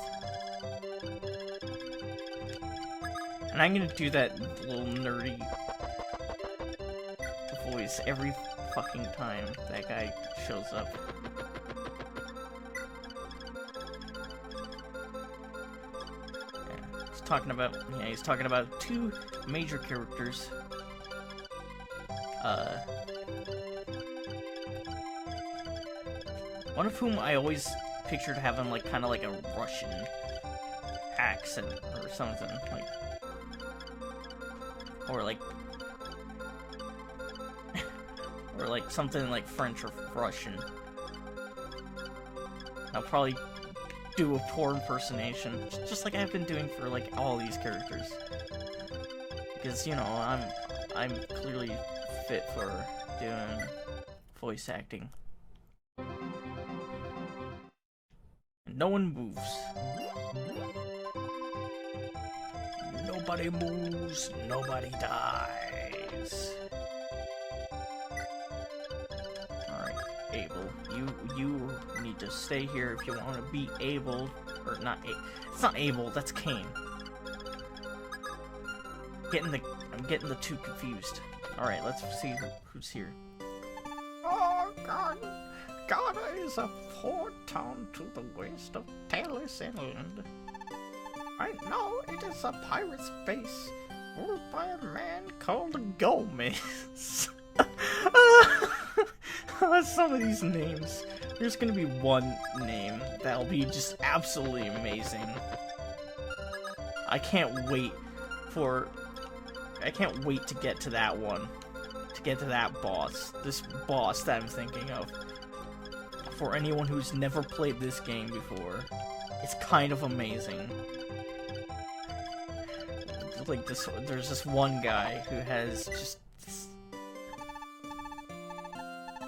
And I'm gonna do that little nerdy voice every fucking time that guy shows up. Yeah, he's talking about two major characters. One of whom I always pictured having like kind of like a Russian accent or something. Like, or like or like something like French or Russian. I'll probably do a poor impersonation, just like I've been doing for like all these characters. Because, you know, I'm clearly fit for doing voice acting. And no one moves. Nobody moves, nobody dies. Alright, Abel, you need to stay here if you want to be able, or not. It's not Abel, that's Cain. I'm getting the two confused. Alright, let's see who's here. Oh, Ghana is a port town to the west of Talos Inland. Right now, it is a pirate's base ruled by a man called Gomez. Some of these names. There's gonna be one name that'll be just absolutely amazing. I can't wait to get to that one. To get to that boss. This boss that I'm thinking of. For anyone who's never played this game before, it's kind of amazing. Like there's this one guy who has just this...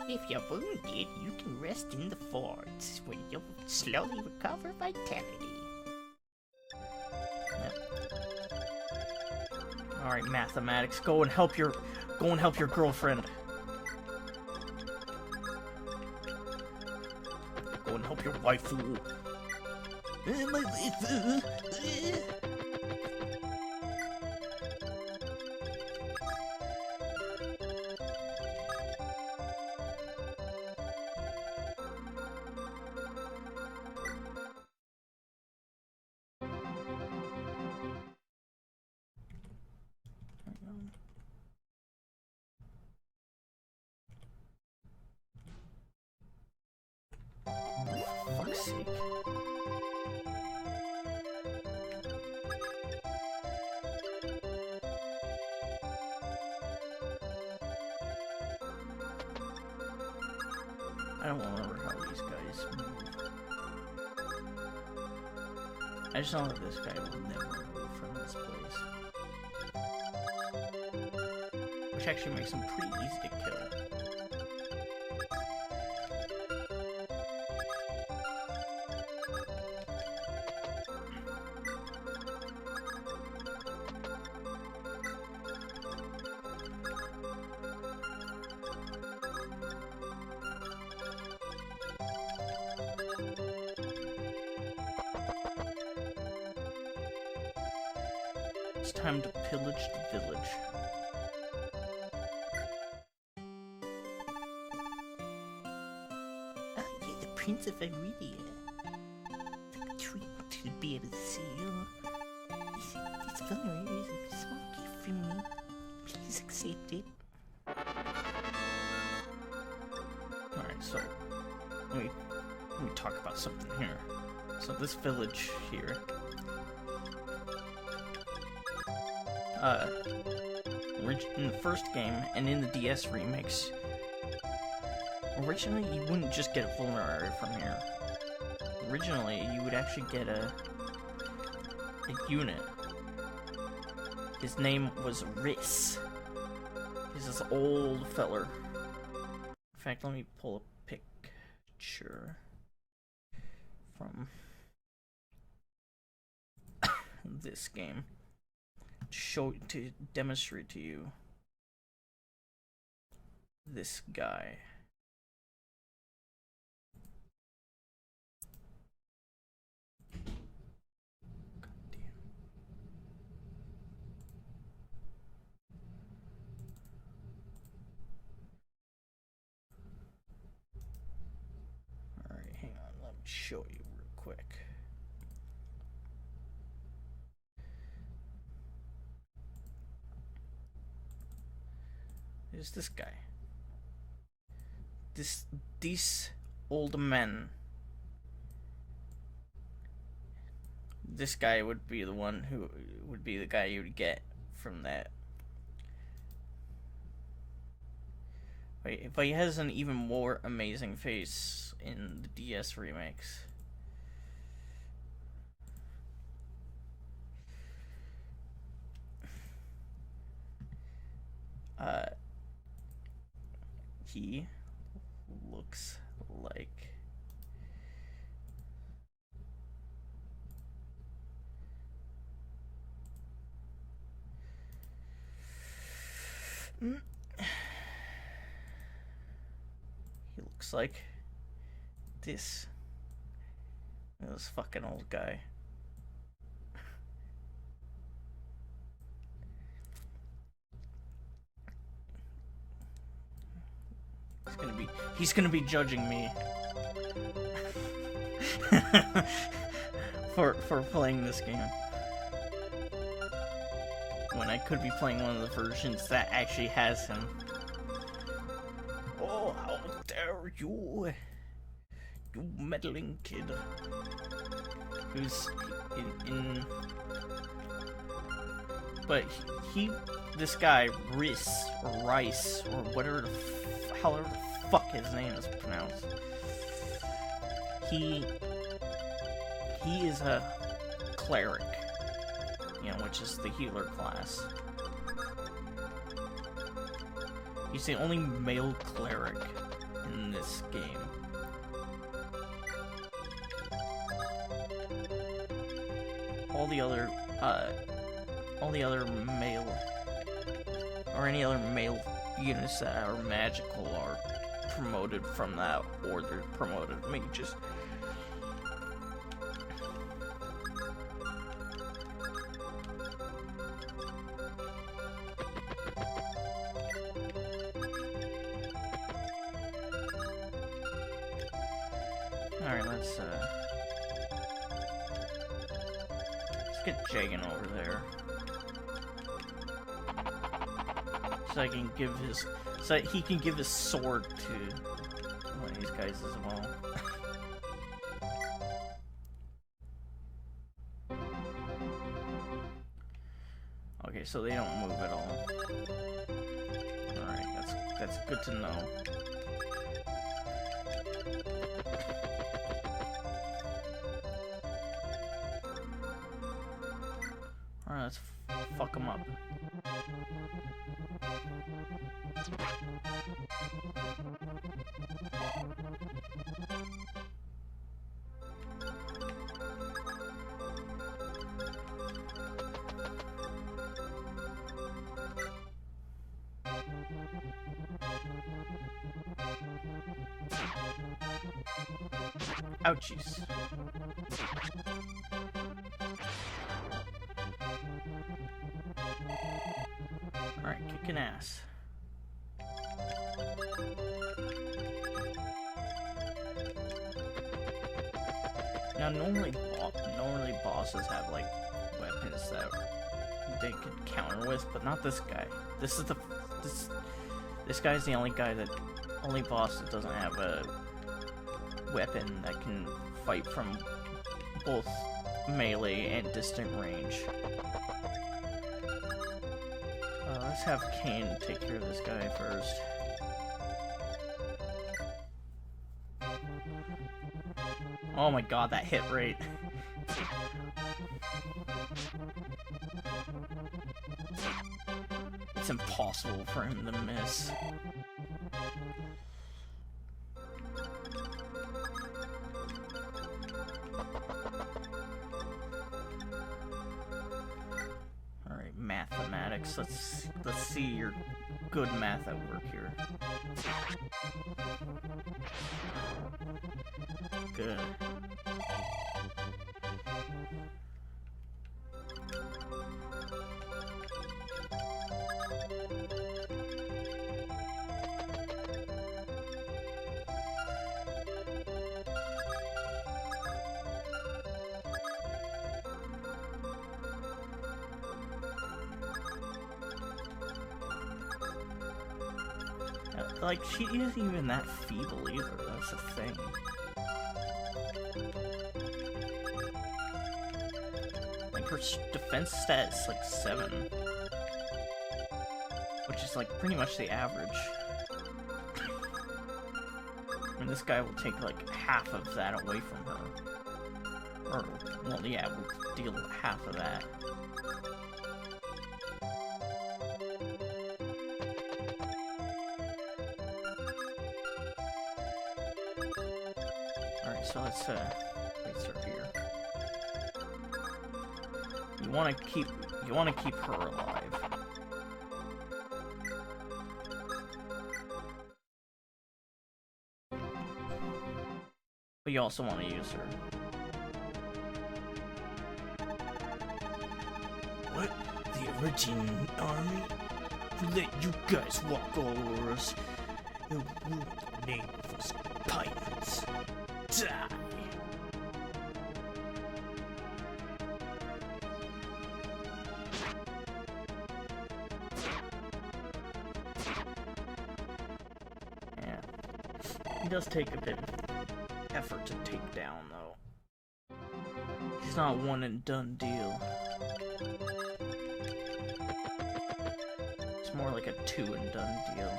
If you're wounded, you can rest in the forts, where you'll slowly recover vitality. Alright, Marthematics, go and help your girlfriend. Go and help your waifu. My waifu. For fuck's sake. I don't remember how these guys move. I just know that this guy will never move from this place. Which actually makes him pretty easy to kill. It's time to pillage the village. Oh, you're the Prince of Iridia. It's a treat to be able to see you. This vulnerable is a small gift from me. Please accept it. Alright, so let me talk about something here. So this village here. In the first game, and in the DS remix, originally you wouldn't just get a vulnerary from here. Originally, you would actually get a unit. His name was Riss. He's this old feller. In fact, let me pull a picture from this game. To demonstrate to you this guy. God damn. Alright, hang on, let me show you real quick. Is this guy? These old men. This guy would be the one who would be the guy you would get from that But he has an even more amazing face in the DS remakes. He looks like he looks like this fucking old guy. He's gonna be judging me for playing this game when I could be playing one of the versions that actually has him. Oh, how dare you, you meddling kid! Who's in but this guy Rice or whatever the however the fuck his name is pronounced. He is a cleric, you know, which is the healer class. He's the only male cleric in this game. All the other male, or any other male units that are magical are promoted from that, or they're promoted mages. Alright, let's get Jagan over there. So I can give his, so that he can give his sword to one of these guys as well. Okay, so they don't move at all. Alright, that's good to know. Alright, let's fuck him up. Ouchies. Alright, kicking ass. Now, normally bosses have, like, weapons that they could counter with, but not this guy. This guy's the only boss that doesn't have a weapon that can fight from both melee and distant range. Let's have Kane take care of this guy first. Oh my god, that hit rate. It's impossible for him to miss. Alright, Marthematics. Let's see your good math at work here. Good. Like, she isn't even that feeble either, that's the thing. Like, her defense stat is like 7. Which is like pretty much the average. and this guy will take like half of that away from her. Or, well, yeah, we'll deal half of that. Alright, so let's place her here. You wanna keep her alive. But you also want to use her. What? The Origin army? We let you guys walk all over us. You'll ruin the name of us pirates. Die! Yeah. He does take a bit of effort to take down, though. He's not a one and done deal. It's more like a two and done deal.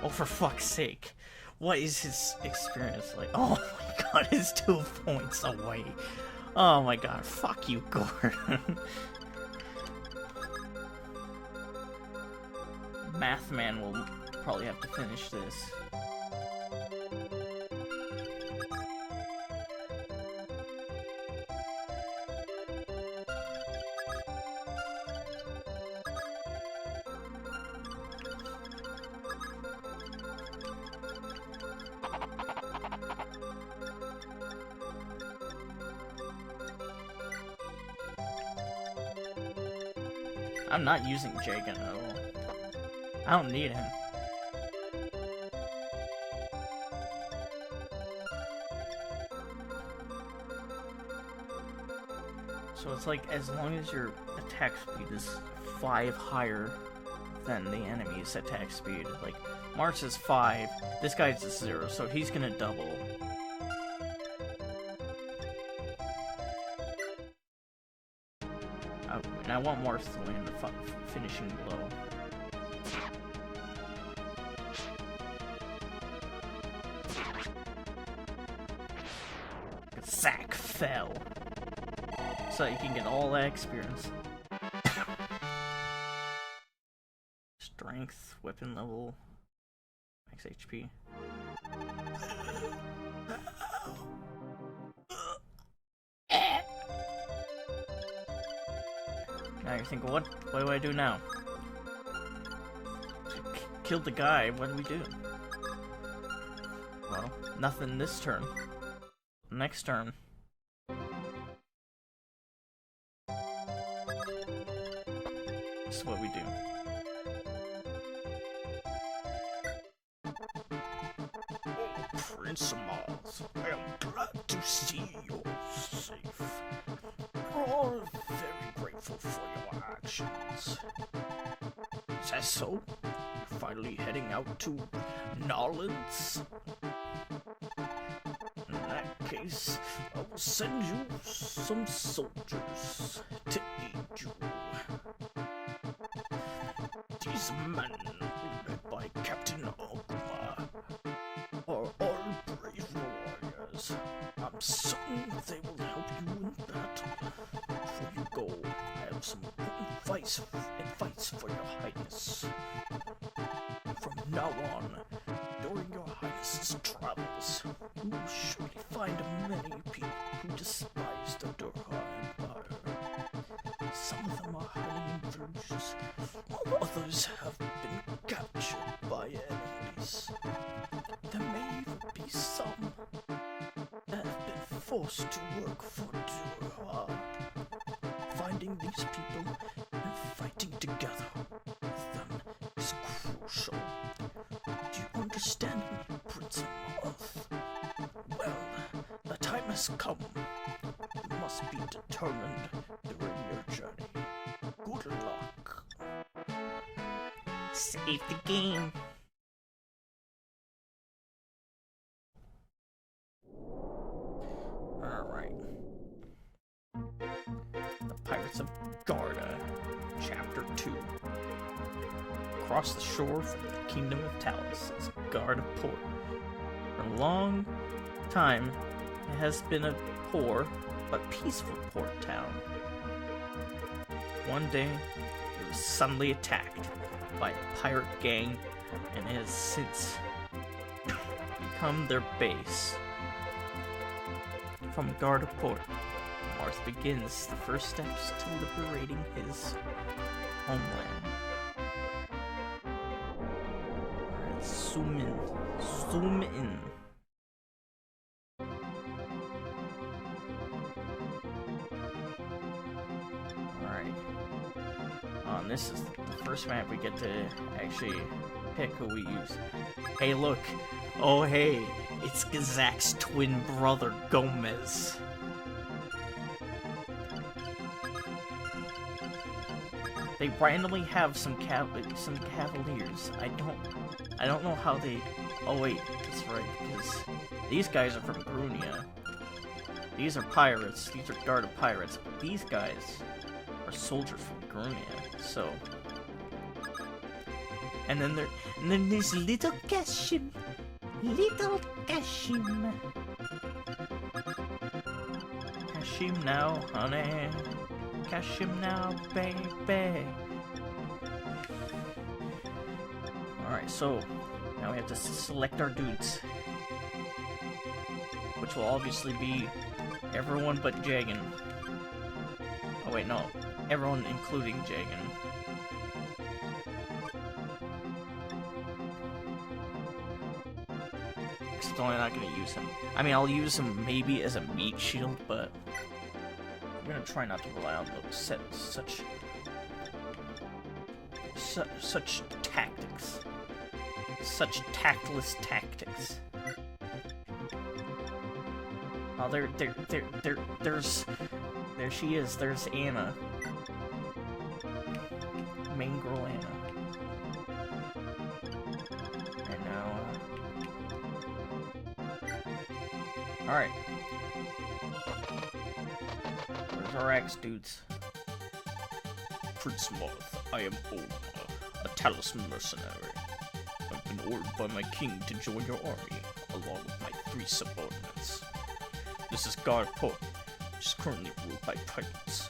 Oh, for fuck's sake. What is his experience like? Oh my god, he's 2 points away. Oh my god, fuck you, Gordon. Mathman will probably have to finish this. I'm not using Jagan at all. I don't need him. So it's like, as long as your attack speed is 5 higher than the enemy's attack speed. Like, Marth's is 5, this guy's is 0, so he's gonna double. And I want Marth to land the finishing blow. Zack fell. So you can get all that experience. Strength, weapon level, max HP. Now you're thinking, what do I do now? Killed the guy, what do we do? Well, nothing this turn. Next turn. This is what we do. Prince of Mars, I am glad to see you're safe. We're all very grateful for your actions. Is that so? You're finally heading out to Nolans? In that case, I will send you some soldiers to aid you. These men, led by Captain Ogma, are all brave warriors. I'm certain they will help you in battle. Before you go, I have some important advice for your Highness. From now on, during your Highness's travels, you will surely find many people who despise the Durha Empire. Some of them are hiding in villages, while others have been captured by enemies. There may even be some that have been forced to work for Durha. Finding these people and fighting together with them is crucial. Do you understand me, Prince of Earth? Well, the time has come. You must be determined during your journey. Good luck. Save the game. Alright. across the shore from the kingdom of Talos as guard of port. For a long time, it has been a poor but peaceful port town. One day, it was suddenly attacked by a pirate gang, and it has since become their base. From guard of port, Marth begins the first steps to liberating his homeland. Alright, zoom in. Alright. And this is the first map we get to actually pick who we use. Hey look! Oh hey! It's Gazak's twin brother, Gomez. They randomly have some cavaliers. I don't know how they. Oh wait, that's right, because these guys are from Grunia. These are pirates. These are guard of pirates. But these guys are soldiers from Grunia. So, and then there's little Kashim. Kashim now, honey. Kashim now, baby. Alright, so now we have to select our dudes, which will obviously be everyone but Jagan. Oh wait, no. Everyone including Jagan. Except I'm not gonna use him. I mean, I'll use him maybe as a meat shield, but I'm gonna try not to rely on those such tactics. Such tactless tactics. Oh, there she is. There's Anna. Main girl Anna. And now, alright. Where's our axe dudes? Prince Marth, I am Olma, a Talos mercenary. I've been ordered by my king to join your army, along with my 3 subordinates. This is Guard Port, which is currently ruled by pirates.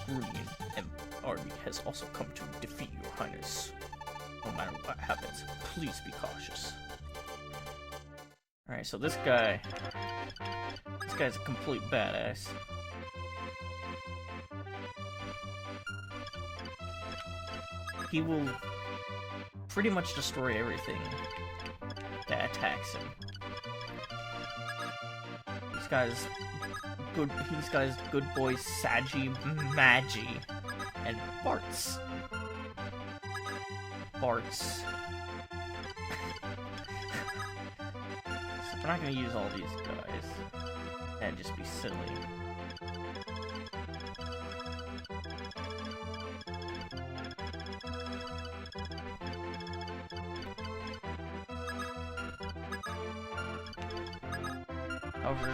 Grunion and army has also come to defeat your highness. No matter what happens, please be cautious. Alright, so this guy's a complete badass. He will pretty much destroy everything that attacks him. These guys good boys Saji, Magi, and Bartz. So we're not gonna use all these guys. That'd just be silly. However,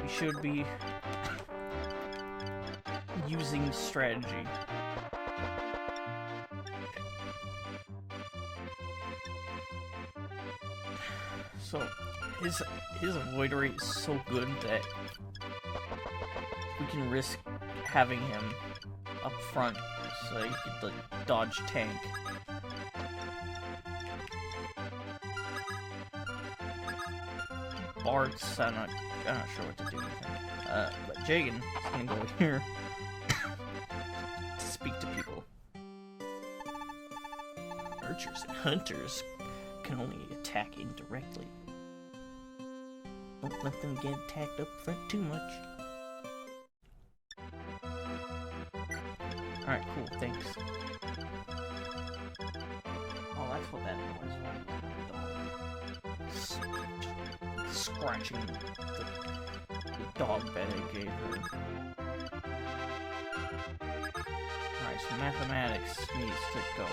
we should be using strategy. So his avoid rate is so good that we can risk having him up front so he can the dodge tank. Bart's, I'm not sure what to do with him. But Jagan is gonna go here to speak to people. Archers and hunters can only attack indirectly. Don't let them get attacked up front too much. Alright, cool, thanks. Oh, that's what that noise was. Scratching the dog bed I gave her. Alright, so mathematics needs to go.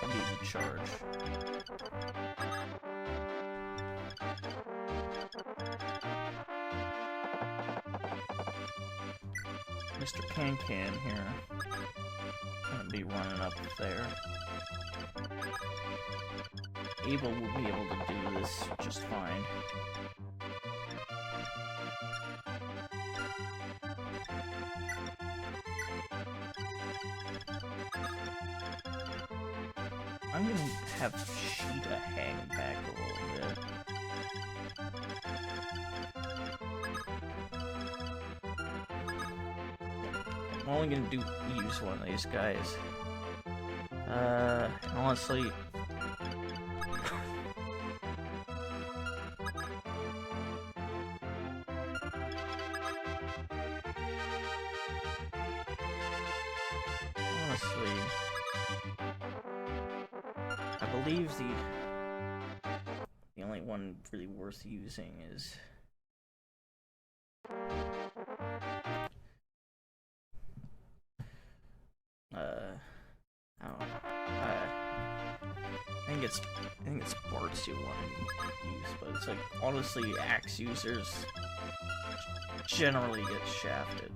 Lead the charge. Mr. Can here. Gonna be running up there. Abel will be able to do this just fine. I'm gonna have Sheeta hang back a little bit. I'm only gonna use one of these guys. Honestly, I believe the only one really worth using is I don't know. I think it's Bart's you want to use, but it's like honestly, axe users generally get shafted.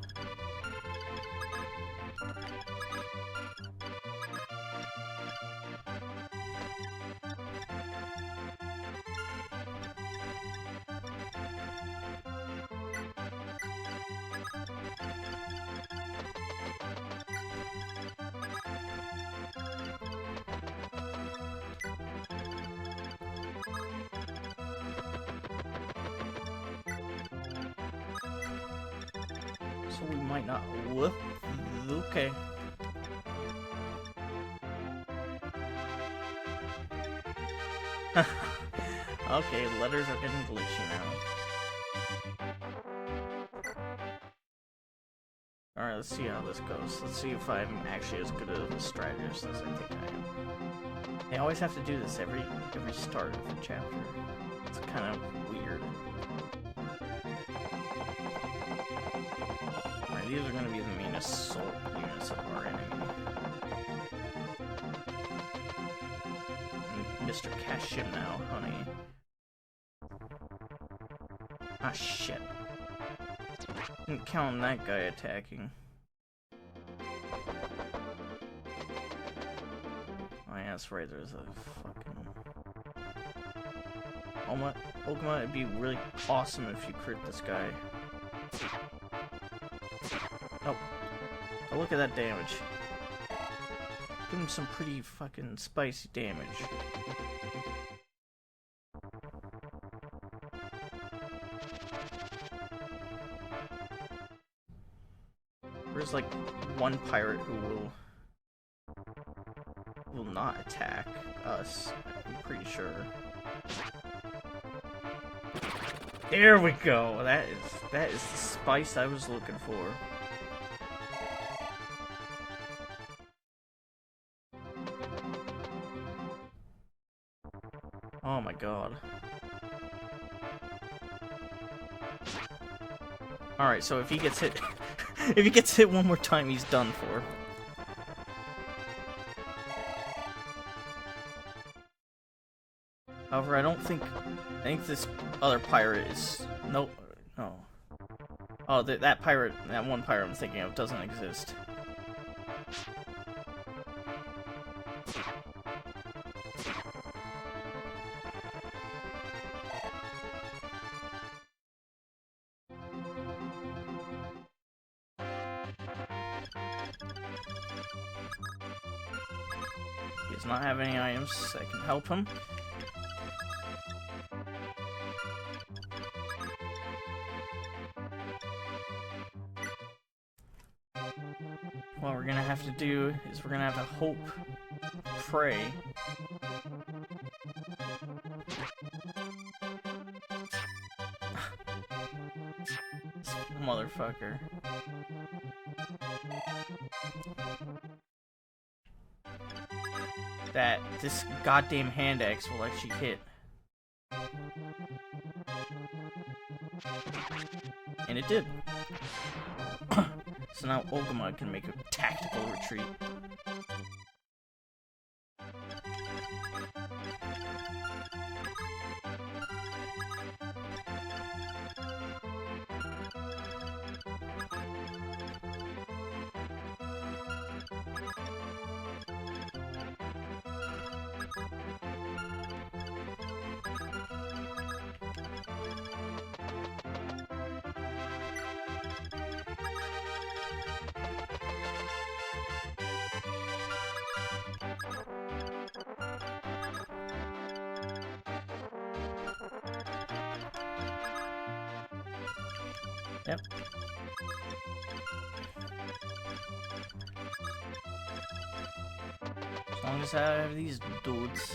So we might not. Whoop. Okay. Okay, letters are getting glitchy now. Alright, let's see how this goes. Let's see if I'm actually as good of a strategist as I think I am. I always have to do this every start of the chapter. It's kind of weird. Alright, these are going to be the main assault units of our enemy. And Mr. Kashim now, honey. Ah, shit. Didn't count on that guy attacking. Oh yeah, that's right, there's a fucking... Okuma, it'd be really awesome if you crit this guy. Oh. Oh, look at that damage. Give him some pretty fucking spicy damage. There's like one pirate who will not attack us, I'm pretty sure. There we go. That is the spice I was looking for. Oh my god. Alright, so if he gets hit if he gets hit one more time, he's done for. However, I think this other pirate is... No. Oh, that pirate, that one pirate I'm thinking of doesn't exist. He does not have any items that can help him. What we're gonna have to do is we're gonna have to hope, pray. This motherfucker. That this goddamn hand axe will actually hit. And it did. So now Okuma can make a tactical retreat. Yep. As long as I have these dudes.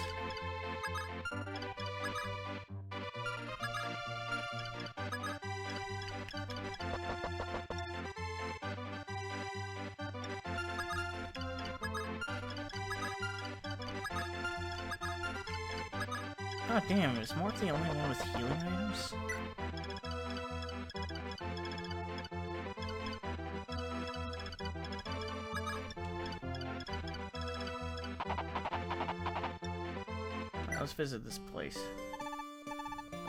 God damn, is Marth the only one with healing items? Let's visit this place.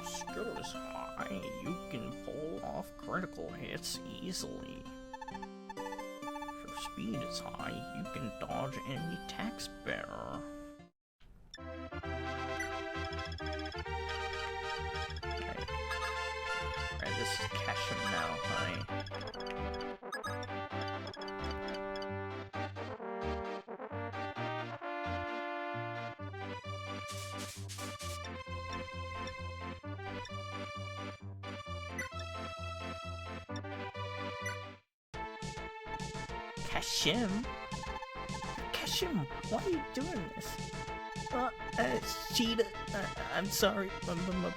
Skill is high. You can pull off critical hits easily. If your speed is high, you can dodge any tax bearer. Alright, this is cash him now, honey. Kashim? Kashim, why are you doing this? Cheetah, I'm sorry,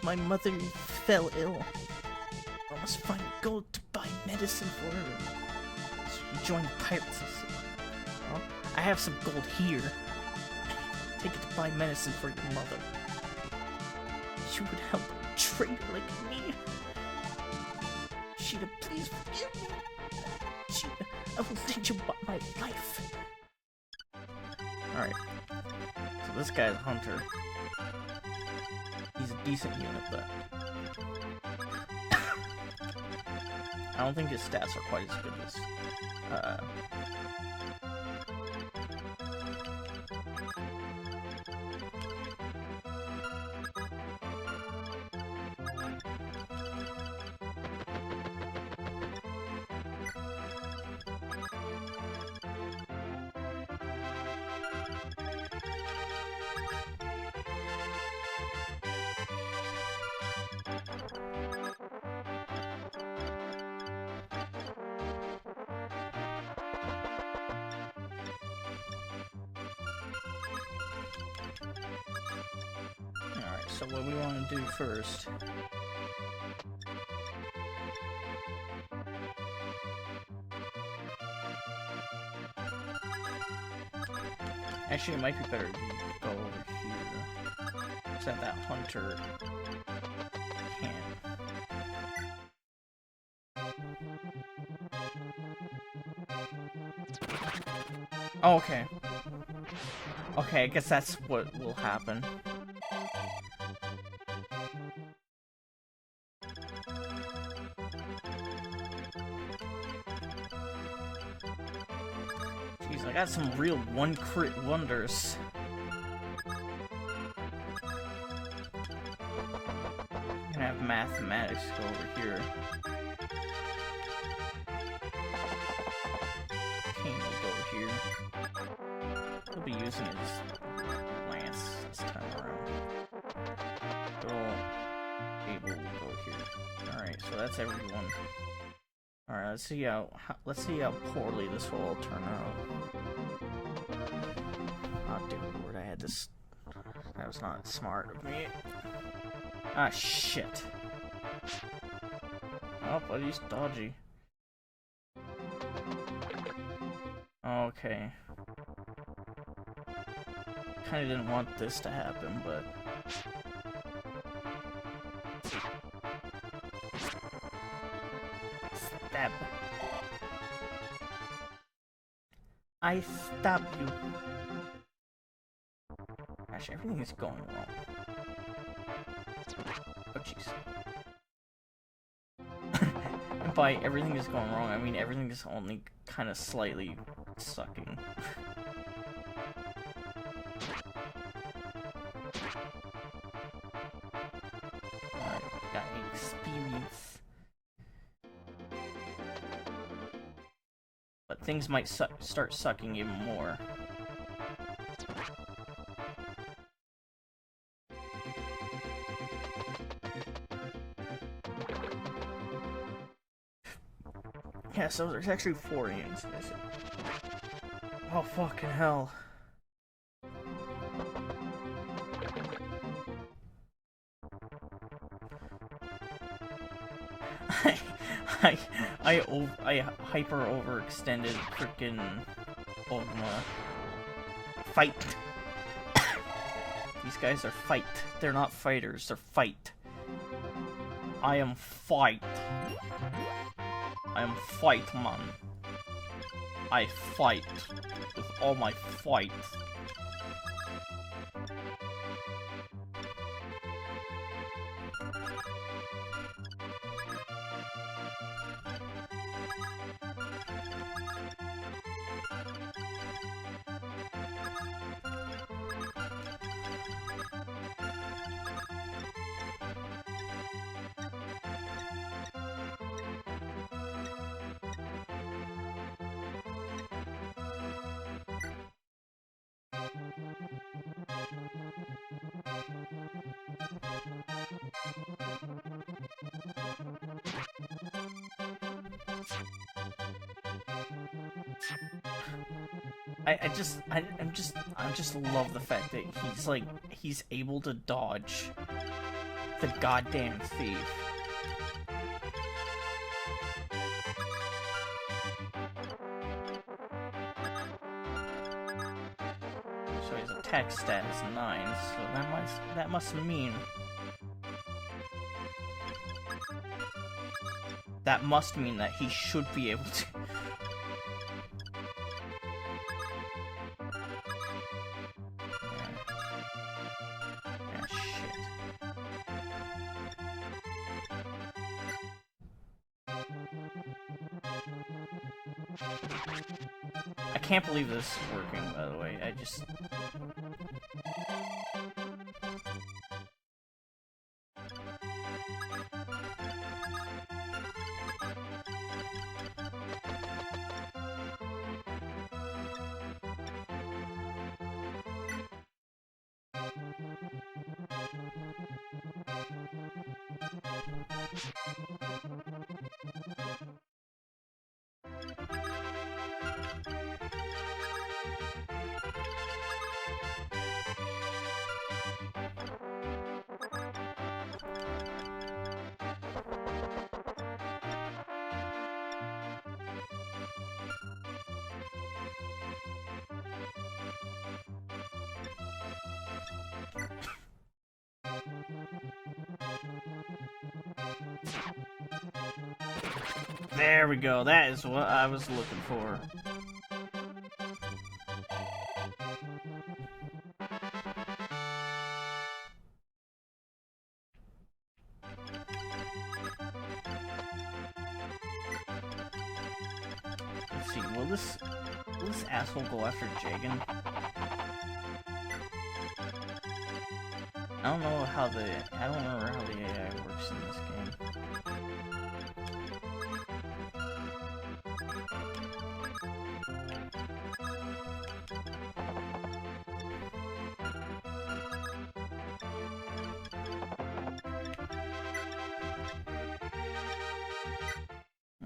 my mother fell ill. I must find gold to buy medicine for her. So you joined pirates. Well, I have some gold here. Take it to buy medicine for your mother. You would help a traitor like me. Cheetah, please forgive me. Cheetah, I will let you buy my life. Alright. So this guy's a hunter. He's a decent unit, but I don't think his stats are quite as good as Alright, so what we want to do first actually, it might be better to go over here. So that hunter can. Oh, okay. Okay, I guess that's what will happen. Jeez, I got some real one-crit wonders. I'm gonna have Marthematics go over here. King will go over here. He'll be using his lance this time around. Able will go here. Alright, so that's everyone. Alright, let's see how poorly this will all turn out. Oh, dude, Lord, I had this. That was not smart of me. Ah, shit. Oh, but he's dodgy. Okay. Kinda didn't want this to happen, but stab. I stab you. Gosh, everything is going wrong. Oh, jeez. And by everything is going wrong, I mean everything is only kind of slightly sucking. Alright, got experience. But things might start sucking even more. Yeah, so there's actually 4 units in this. Oh, fucking hell. I, I hyper overextended freaking Ogma. Fight. These guys are fight. They're not fighters, they're fight. I am fight. I am fight, man. I fight with all my fight. I just love the fact that he's able to dodge the goddamn thief. So his attack stat is 9, so that must mean that he should be able to. I can't believe this is working, by the way. There we go, that is what I was looking for. Let's see, will this asshole go after Jagan? I don't remember how the AI works in this game.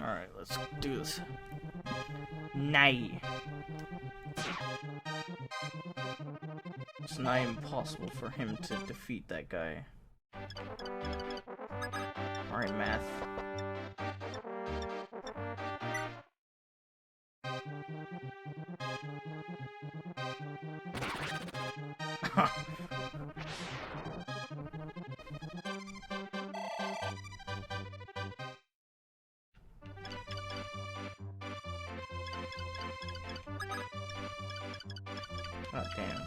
Alright, let's do this. Nay. It's nigh impossible for him to defeat that guy. Alright, math. Oh, damn.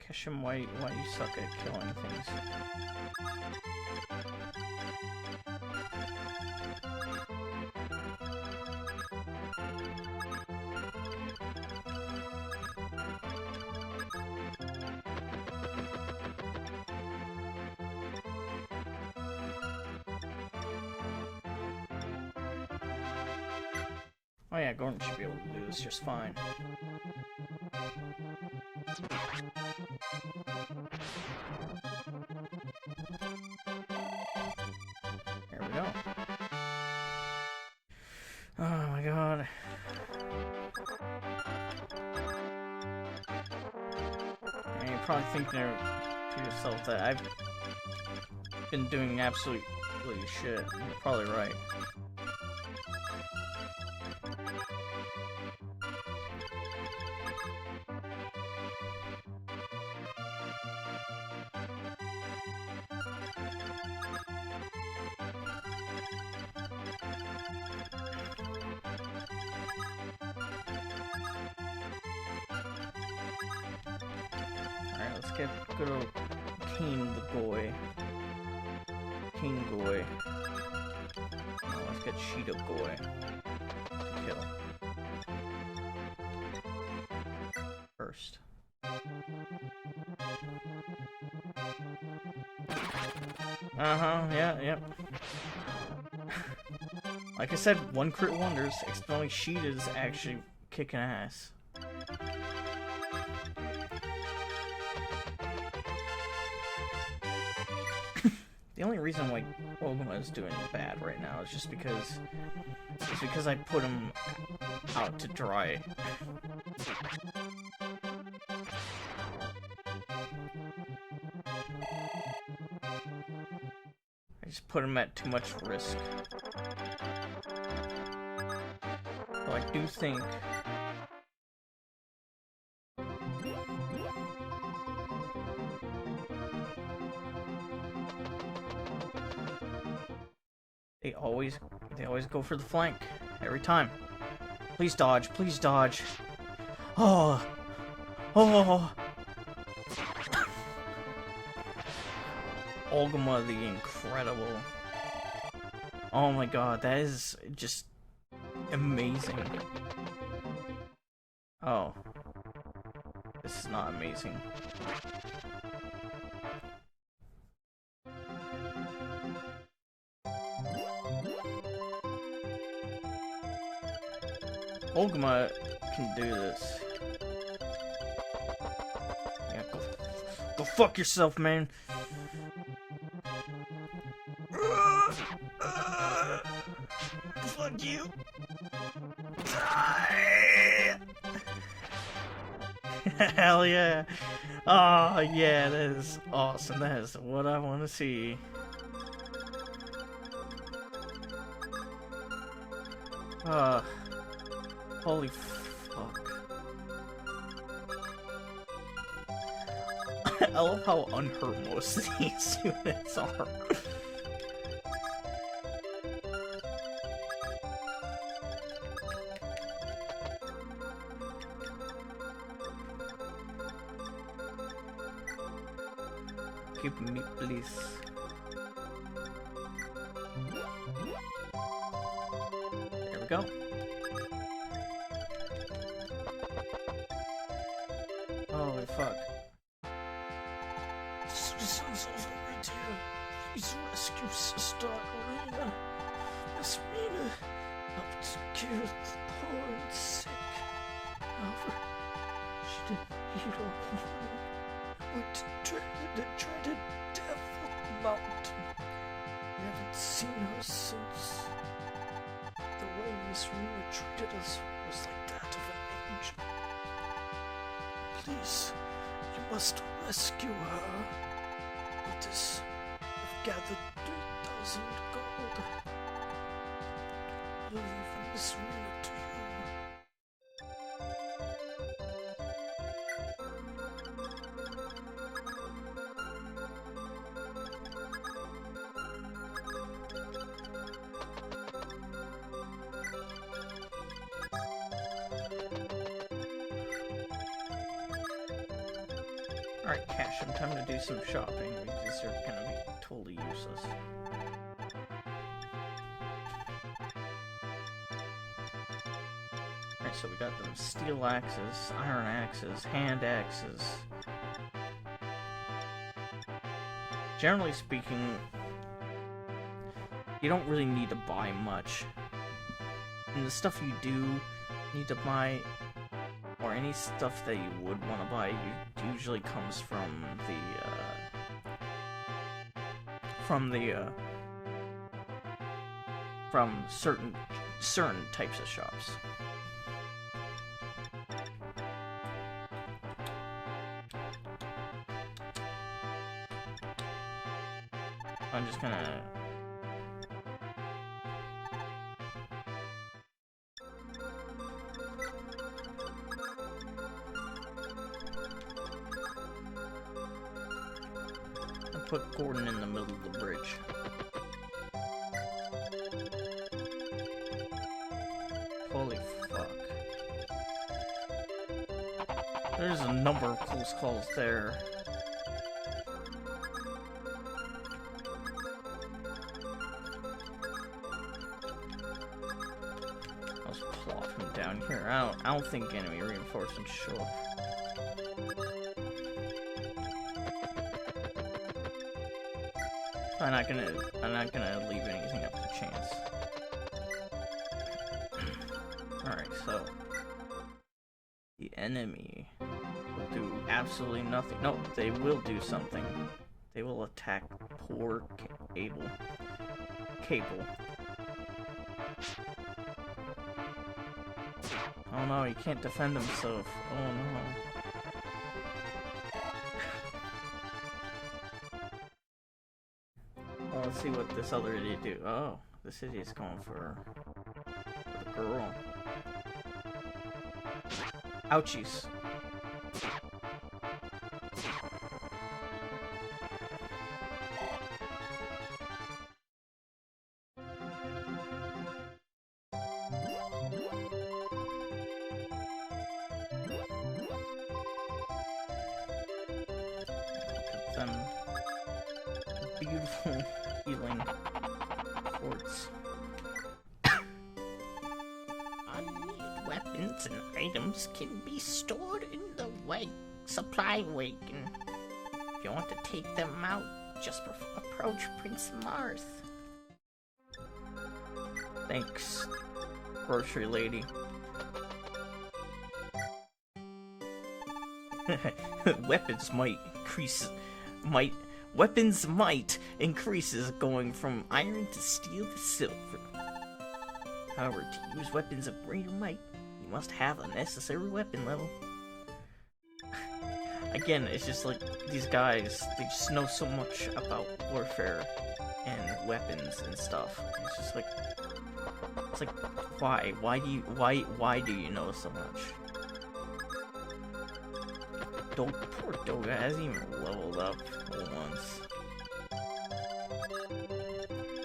Keshim, why you suck at killing things? yeah, Gordon should be able to do this just fine. There we go. Oh my god. And you're probably thinking to yourself that I've been doing absolutely shit. You're probably right. Alright, let's get good old Keen the Goy. Keen Goy. Oh, let's get Sheeta Goy to kill. First. Yeah, yep. Like I said, one crit wonders. Exceptionally, Sheeta's actually kicking ass. The only reason why Ogma is doing bad right now is just because I put him out to dry. I just put him at too much risk. Though I do think they always go for the flank every time. Please dodge, please dodge. Oh. Ogma the Incredible. Oh my god, that is just amazing. Oh. This is not amazing. Ogma can do this. Yeah, go fuck yourself, man. Fuck you. Hell yeah. Oh yeah, that is awesome. That is what I want to see. Holy fuck. I love how unhurt most of these units are. Give me, please. There we go. Holy fuck. Citizens of Meridia, please rescue Sister Arena. Miss Rena helped cure the poor and sick. However, she didn't heal all the money. Went to the dreaded Devil Mountain. We haven't seen her since. The way Miss Rena treated us was like that of an angel. Please, you must rescue her. For this, I've gathered 3,000 gold. I'll leave Miss Rena to you. Alright, Cash, I'm time to do some shopping because you're gonna be totally useless. Alright, so we got them steel axes, iron axes, hand axes. Generally speaking, you don't really need to buy much. And the stuff you do need to buy, or any stuff that you would want to buy, usually comes from certain types of shops. I'm just gonna put Gordon in the middle of the bridge. Holy fuck. There's a number of close calls there. Let's plop him down here. I don't think enemy reinforcements show up. I'm not gonna leave anything up to chance. Alright, so the enemy will do absolutely nothing. No, they will do something. They will attack poor Cable. Oh no, he can't defend himself. Oh no. Let's see what this other idiot do. Oh, this idiot's going for the girl. Ouchies. Look at them beautiful healing forts. Unneeded weapons and items can be stored in the supply wagon. If you want to take them out, just approach Prince Marth. Thanks, grocery lady. Weapons might increases going from iron to steel to silver. However, to use weapons of greater might, you must have a necessary weapon level. Again, it's just like these guys, they just know so much about warfare and weapons and stuff. It's just like, it's like, why? Why do you know so much? Poor Doga hasn't even leveled up once.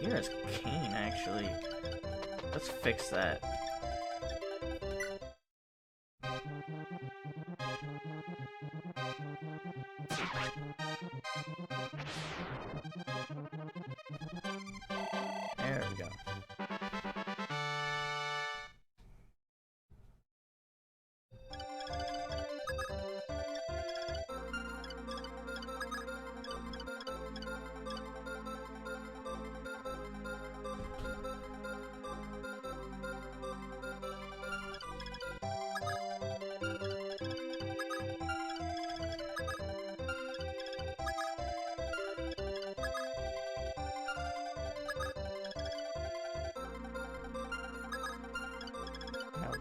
Here is Kane, actually. Let's fix that. There we go.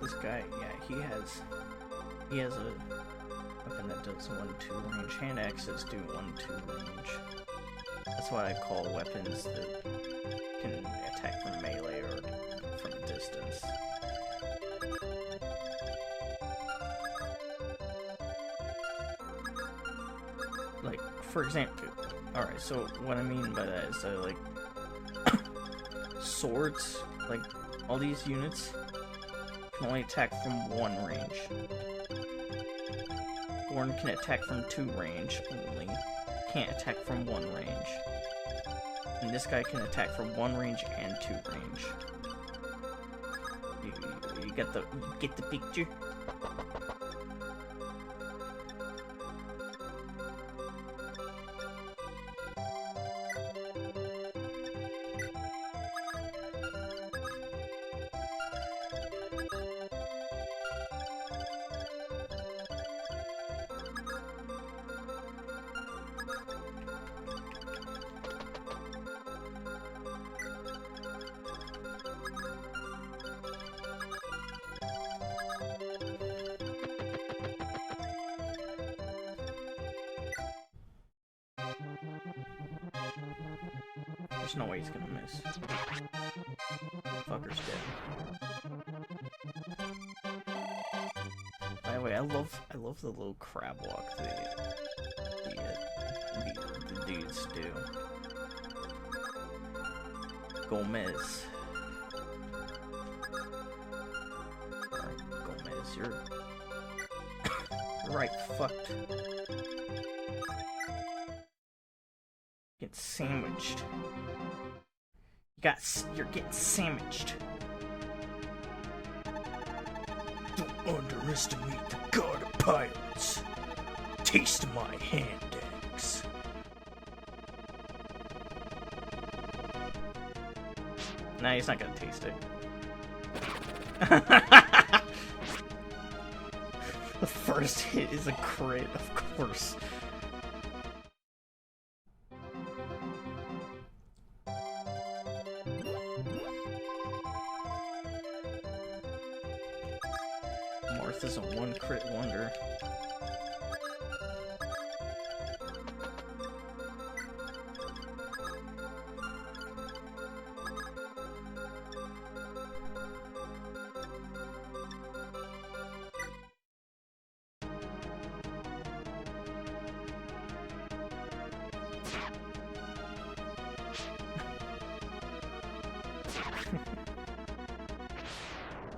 This guy, yeah, he has a weapon that does 1-2 range. Hand axes do 1-2 range. That's why I call weapons that can attack from melee or from a distance. Like, for example, alright, so what I mean by that is like swords, like all these units can only attack from 1 range. Gordon can attack from 2 range only. Can't attack from 1 range. And this guy can attack from 1 range and 2 range. You get the picture? There's no way he's gonna miss. Fucker's dead. By the way, I love the little crab walk the dudes do. Gomez. Alright, Gomez, you're right fucked. Get sandwiched. You're getting sandwiched. Don't underestimate the god of pirates. Taste my hand eggs. Nah, he's not gonna taste it. The first hit is a crit, of course. Martha's a one crit wonder.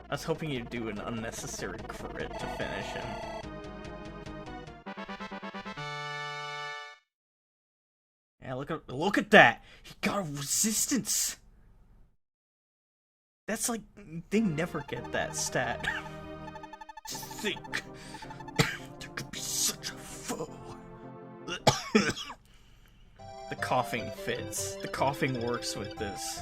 I was hoping you'd do an unnecessary crit to finish him. Yeah, look at that! He got a resistance! That's like, they never get that stat. To think there could be such a foe. The coughing fits. The coughing works with this.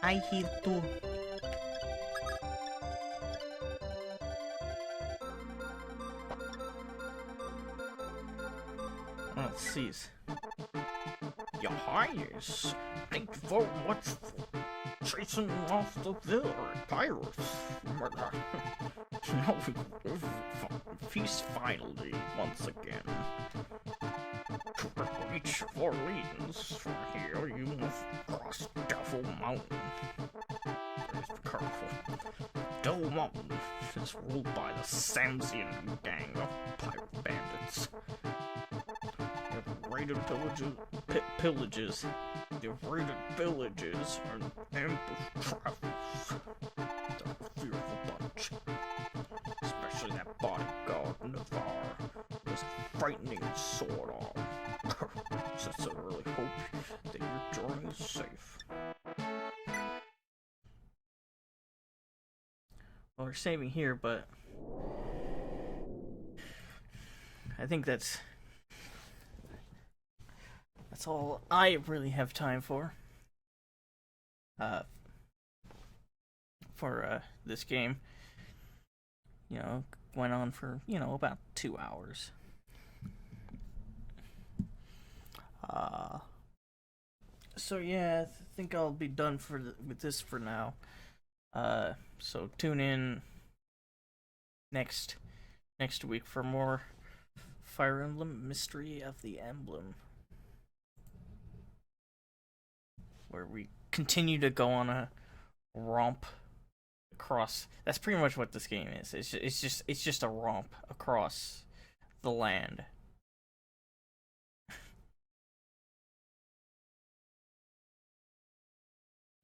I heal too. Oh, let's see. Your Highness, thank you very much for chasing off the villain pirates. Now we can feast finally once again. To reach Orleans, from here you must cross Devil Mountain. Please be careful. Devil Mountain is ruled by the Samsian gang of pirate bandits. They've raided Pillages. They've raided villages and ambushed travelers. They're a fearful bunch. Especially that bodyguard, Navarre, with a frightening sword arm. Since I really hope that your journey is safe. Well, we're saving here, but I think that's all I really have time for. This game. You know, went on for, about 2 hours. So yeah, I think I'll be done with this for now. So tune in next week for more Fire Emblem Mystery of the Emblem, where we continue to go on a romp across. That's pretty much what this game is. It's just a romp across the land.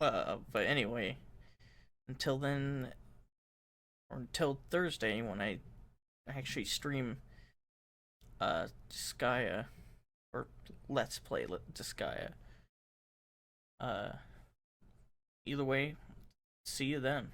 But anyway, until then, or until Thursday when I actually stream Disgaea, or Let's Play Disgaea. Either way, see you then.